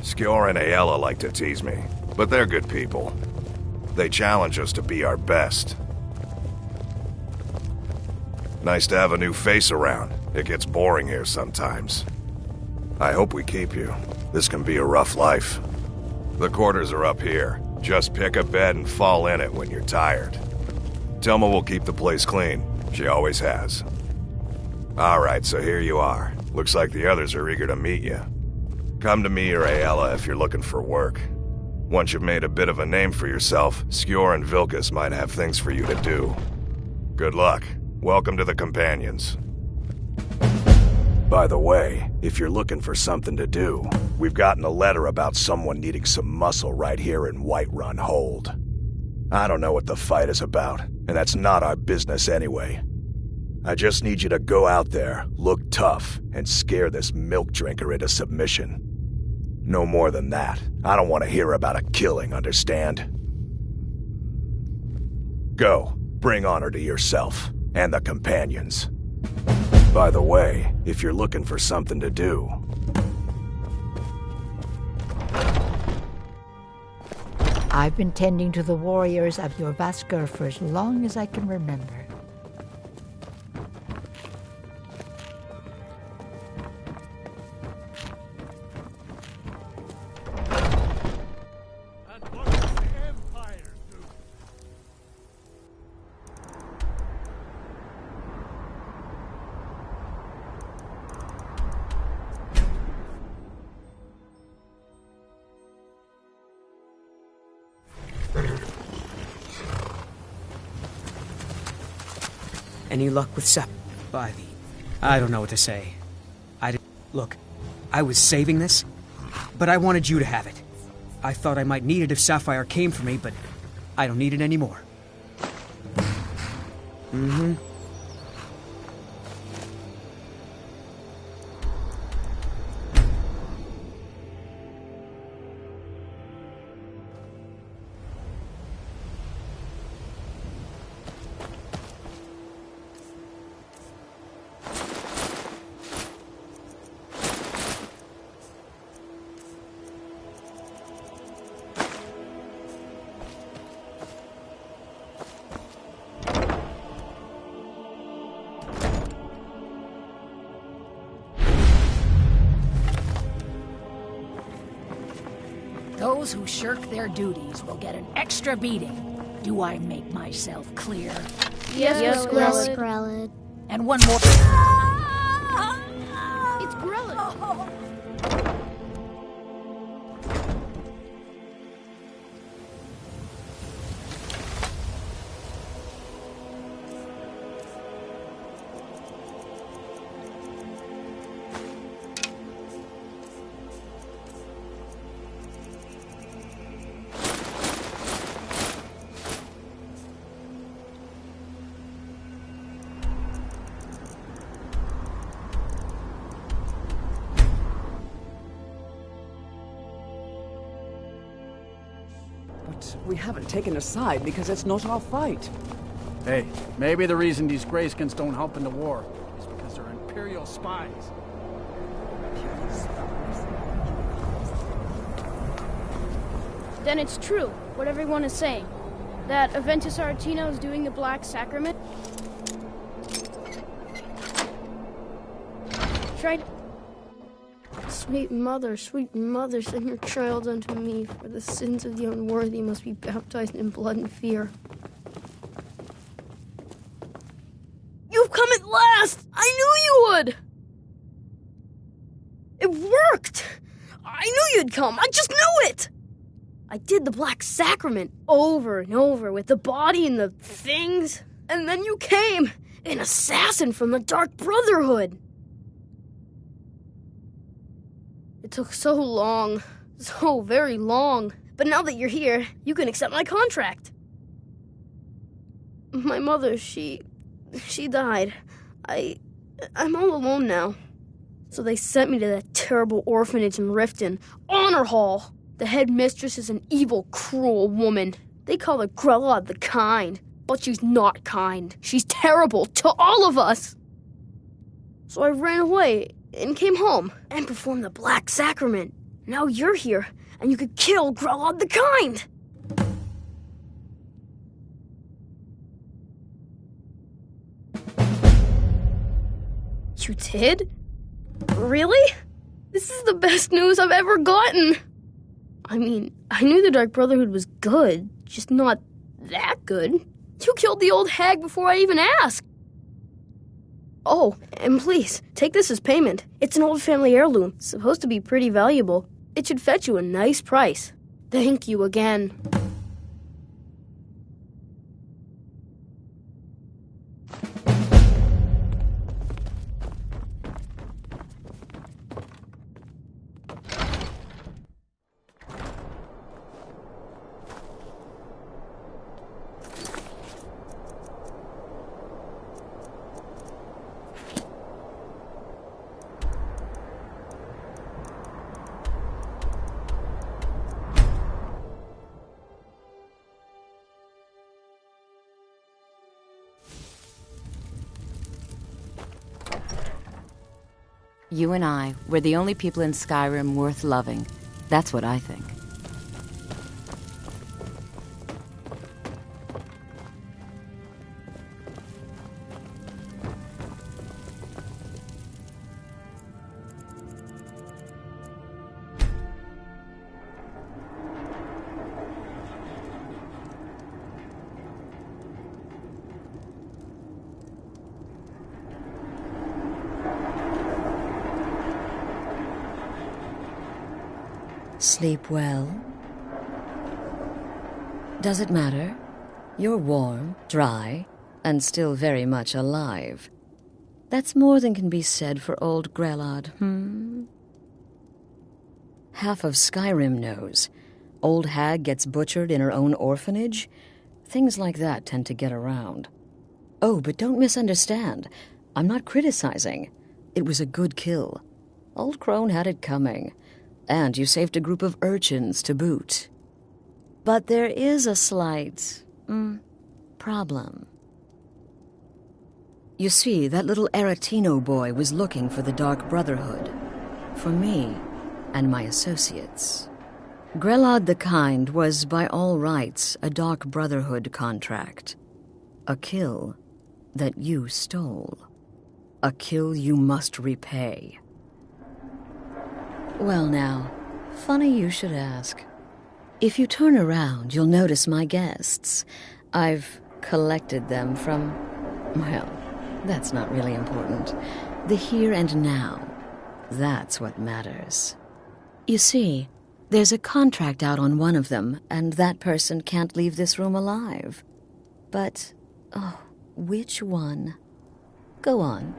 Skjor and Aela like to tease me, but they're good people. They challenge us to be our best. Nice to have a new face around. It gets boring here sometimes. I hope we keep you. This can be a rough life. The quarters are up here. Just pick a bed and fall in it when you're tired. Telma will keep the place clean. She always has. Alright, so here you are. Looks like the others are eager to meet you. Come to me or Aela if you're looking for work. Once you've made a bit of a name for yourself, Skjor and Vilkas might have things for you to do. Good luck. Welcome to the Companions. By the way, if you're looking for something to do, we've gotten a letter about someone needing some muscle right here in Whiterun Hold. I don't know what the fight is about, and that's not our business anyway. I just need you to go out there, look tough, and scare this milk drinker into submission. No more than that. I don't want to hear about a killing, understand? Go, bring honor to yourself, and the Companions. By the way, if you're looking for something to do... I've been tending to the warriors of your Vaskr for as long as I can remember. Any luck with by the... I don't know what to say. Look, I was saving this, but I wanted you to have it. I thought I might need it if Sapphire came for me, but I don't need it anymore. Mm-hmm. Those who shirk their duties will get an extra beating. Do I make myself clear? Yes, Grelid. And one more. It's Grelid. But we haven't taken a side because it's not our fight. Hey, maybe the reason these Greyskins don't help in the war is because they're Imperial spies. Then it's true, what everyone is saying. That Aventus Aretino is doing the Black Sacrament. Tried. Sweet mother, send your child unto me, for the sins of the unworthy must be baptized in blood and fear. You've come at last! I knew you would! It worked! I knew you'd come, I just knew it! I did the Black Sacrament over and over with the body and the things, and then you came, an assassin from the Dark Brotherhood. It took so long, so very long, but now that you're here, you can accept my contract. My mother, she died. I'm all alone now. So they sent me to that terrible orphanage in Riften, Honor Hall. The headmistress is an evil, cruel woman. They call her Grelod the Kind, but she's not kind. She's terrible to all of us. So I ran away and came home and performed the Black Sacrament. Now you're here, and you could kill Grelod the Kind. You did? Really? This is the best news I've ever gotten. I mean, I knew the Dark Brotherhood was good, just not that good. You killed the old hag before I even asked. Oh, and please, take this as payment. It's an old family heirloom, supposed to be pretty valuable. It should fetch you a nice price. Thank you again. You and I, we're the only people in Skyrim worth loving. That's what I think. Sleep well? Does it matter? You're warm, dry, and still very much alive. That's more than can be said for old Grelod, Half of Skyrim knows. Old hag gets butchered in her own orphanage. Things like that tend to get around. Oh, but don't misunderstand. I'm not criticizing. It was a good kill. Old Crone had it coming. And you saved a group of urchins to boot. But there is a slight, problem. You see, that little Aretino boy was looking for the Dark Brotherhood. For me and my associates. Grelod the Kind was, by all rights, a Dark Brotherhood contract. A kill that you stole. A kill you must repay. Well now, funny you should ask. If you turn around, you'll notice my guests. I've collected them from... well, that's not really important. The here and now. That's what matters. You see, there's a contract out on one of them, and that person can't leave this room alive. But, oh, which one? Go on.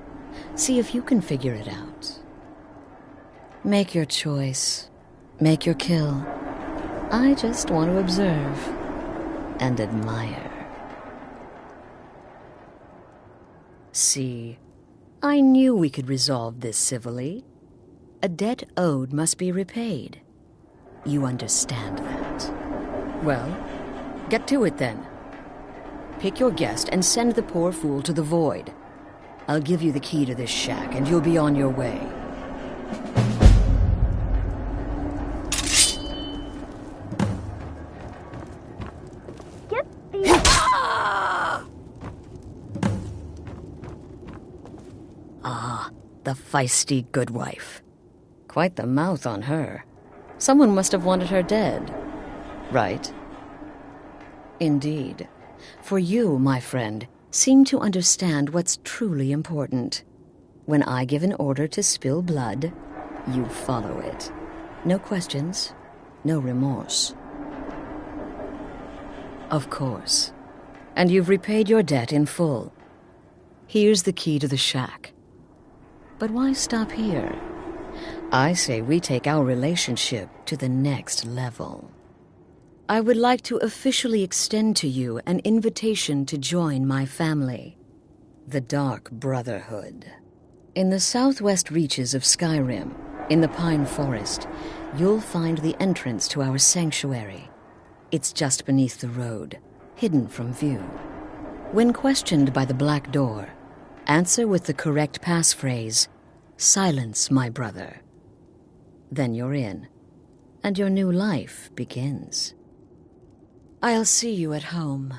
See if you can figure it out. Make your choice. Make your kill. I just want to observe and admire. See, I knew we could resolve this civilly. A debt owed must be repaid. You understand that? Well, get to it then. Pick your guest and send the poor fool to the void. I'll give you the key to this shack and you'll be on your way. Ah, the feisty good wife. Quite the mouth on her. Someone must have wanted her dead. Right? Indeed. For you, my friend, seem to understand what's truly important. When I give an order to spill blood, you follow it. No questions, no remorse. Of course. And you've repaid your debt in full. Here's the key to the shack. But why stop here? I say we take our relationship to the next level. I would like to officially extend to you an invitation to join my family, the Dark Brotherhood. In the southwest reaches of Skyrim, in the Pine Forest, you'll find the entrance to our sanctuary. It's just beneath the road, hidden from view. When questioned by the Black Door, answer with the correct passphrase, "Silence, my brother." Then you're in, and your new life begins. I'll see you at home.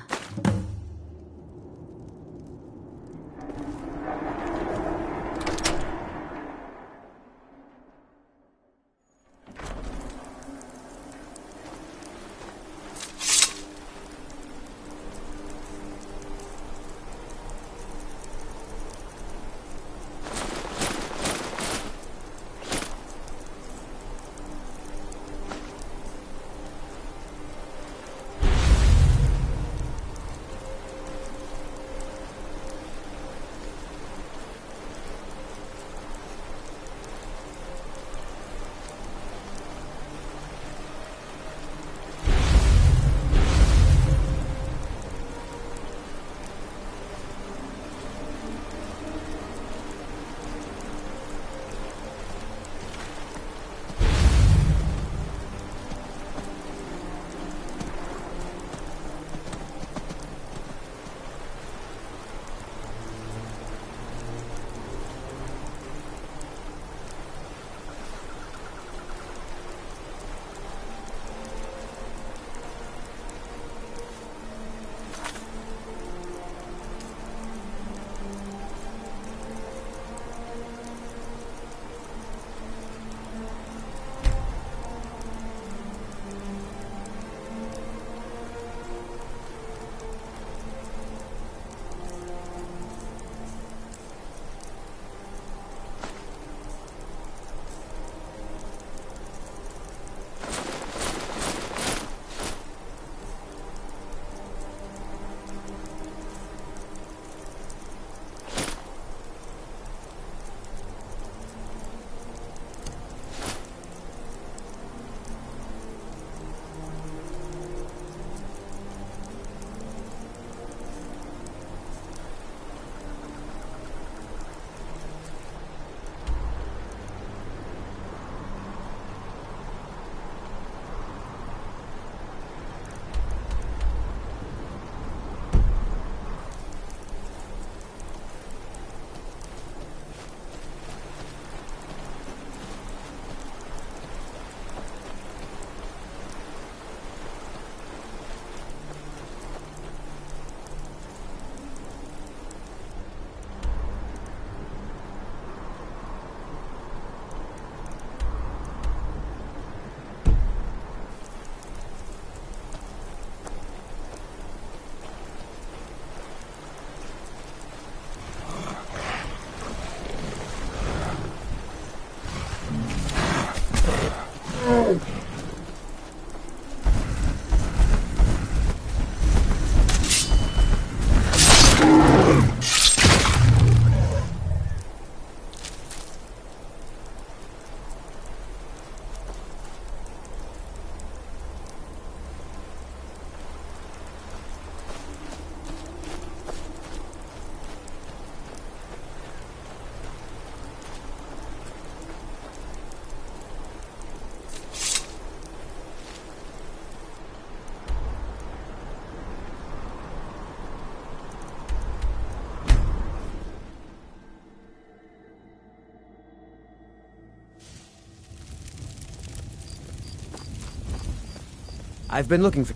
I've been looking for...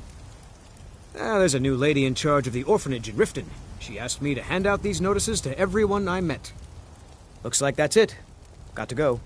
there's a new lady in charge of the orphanage in Riften. She asked me to hand out these notices to everyone I met. Looks like that's it. Got to go.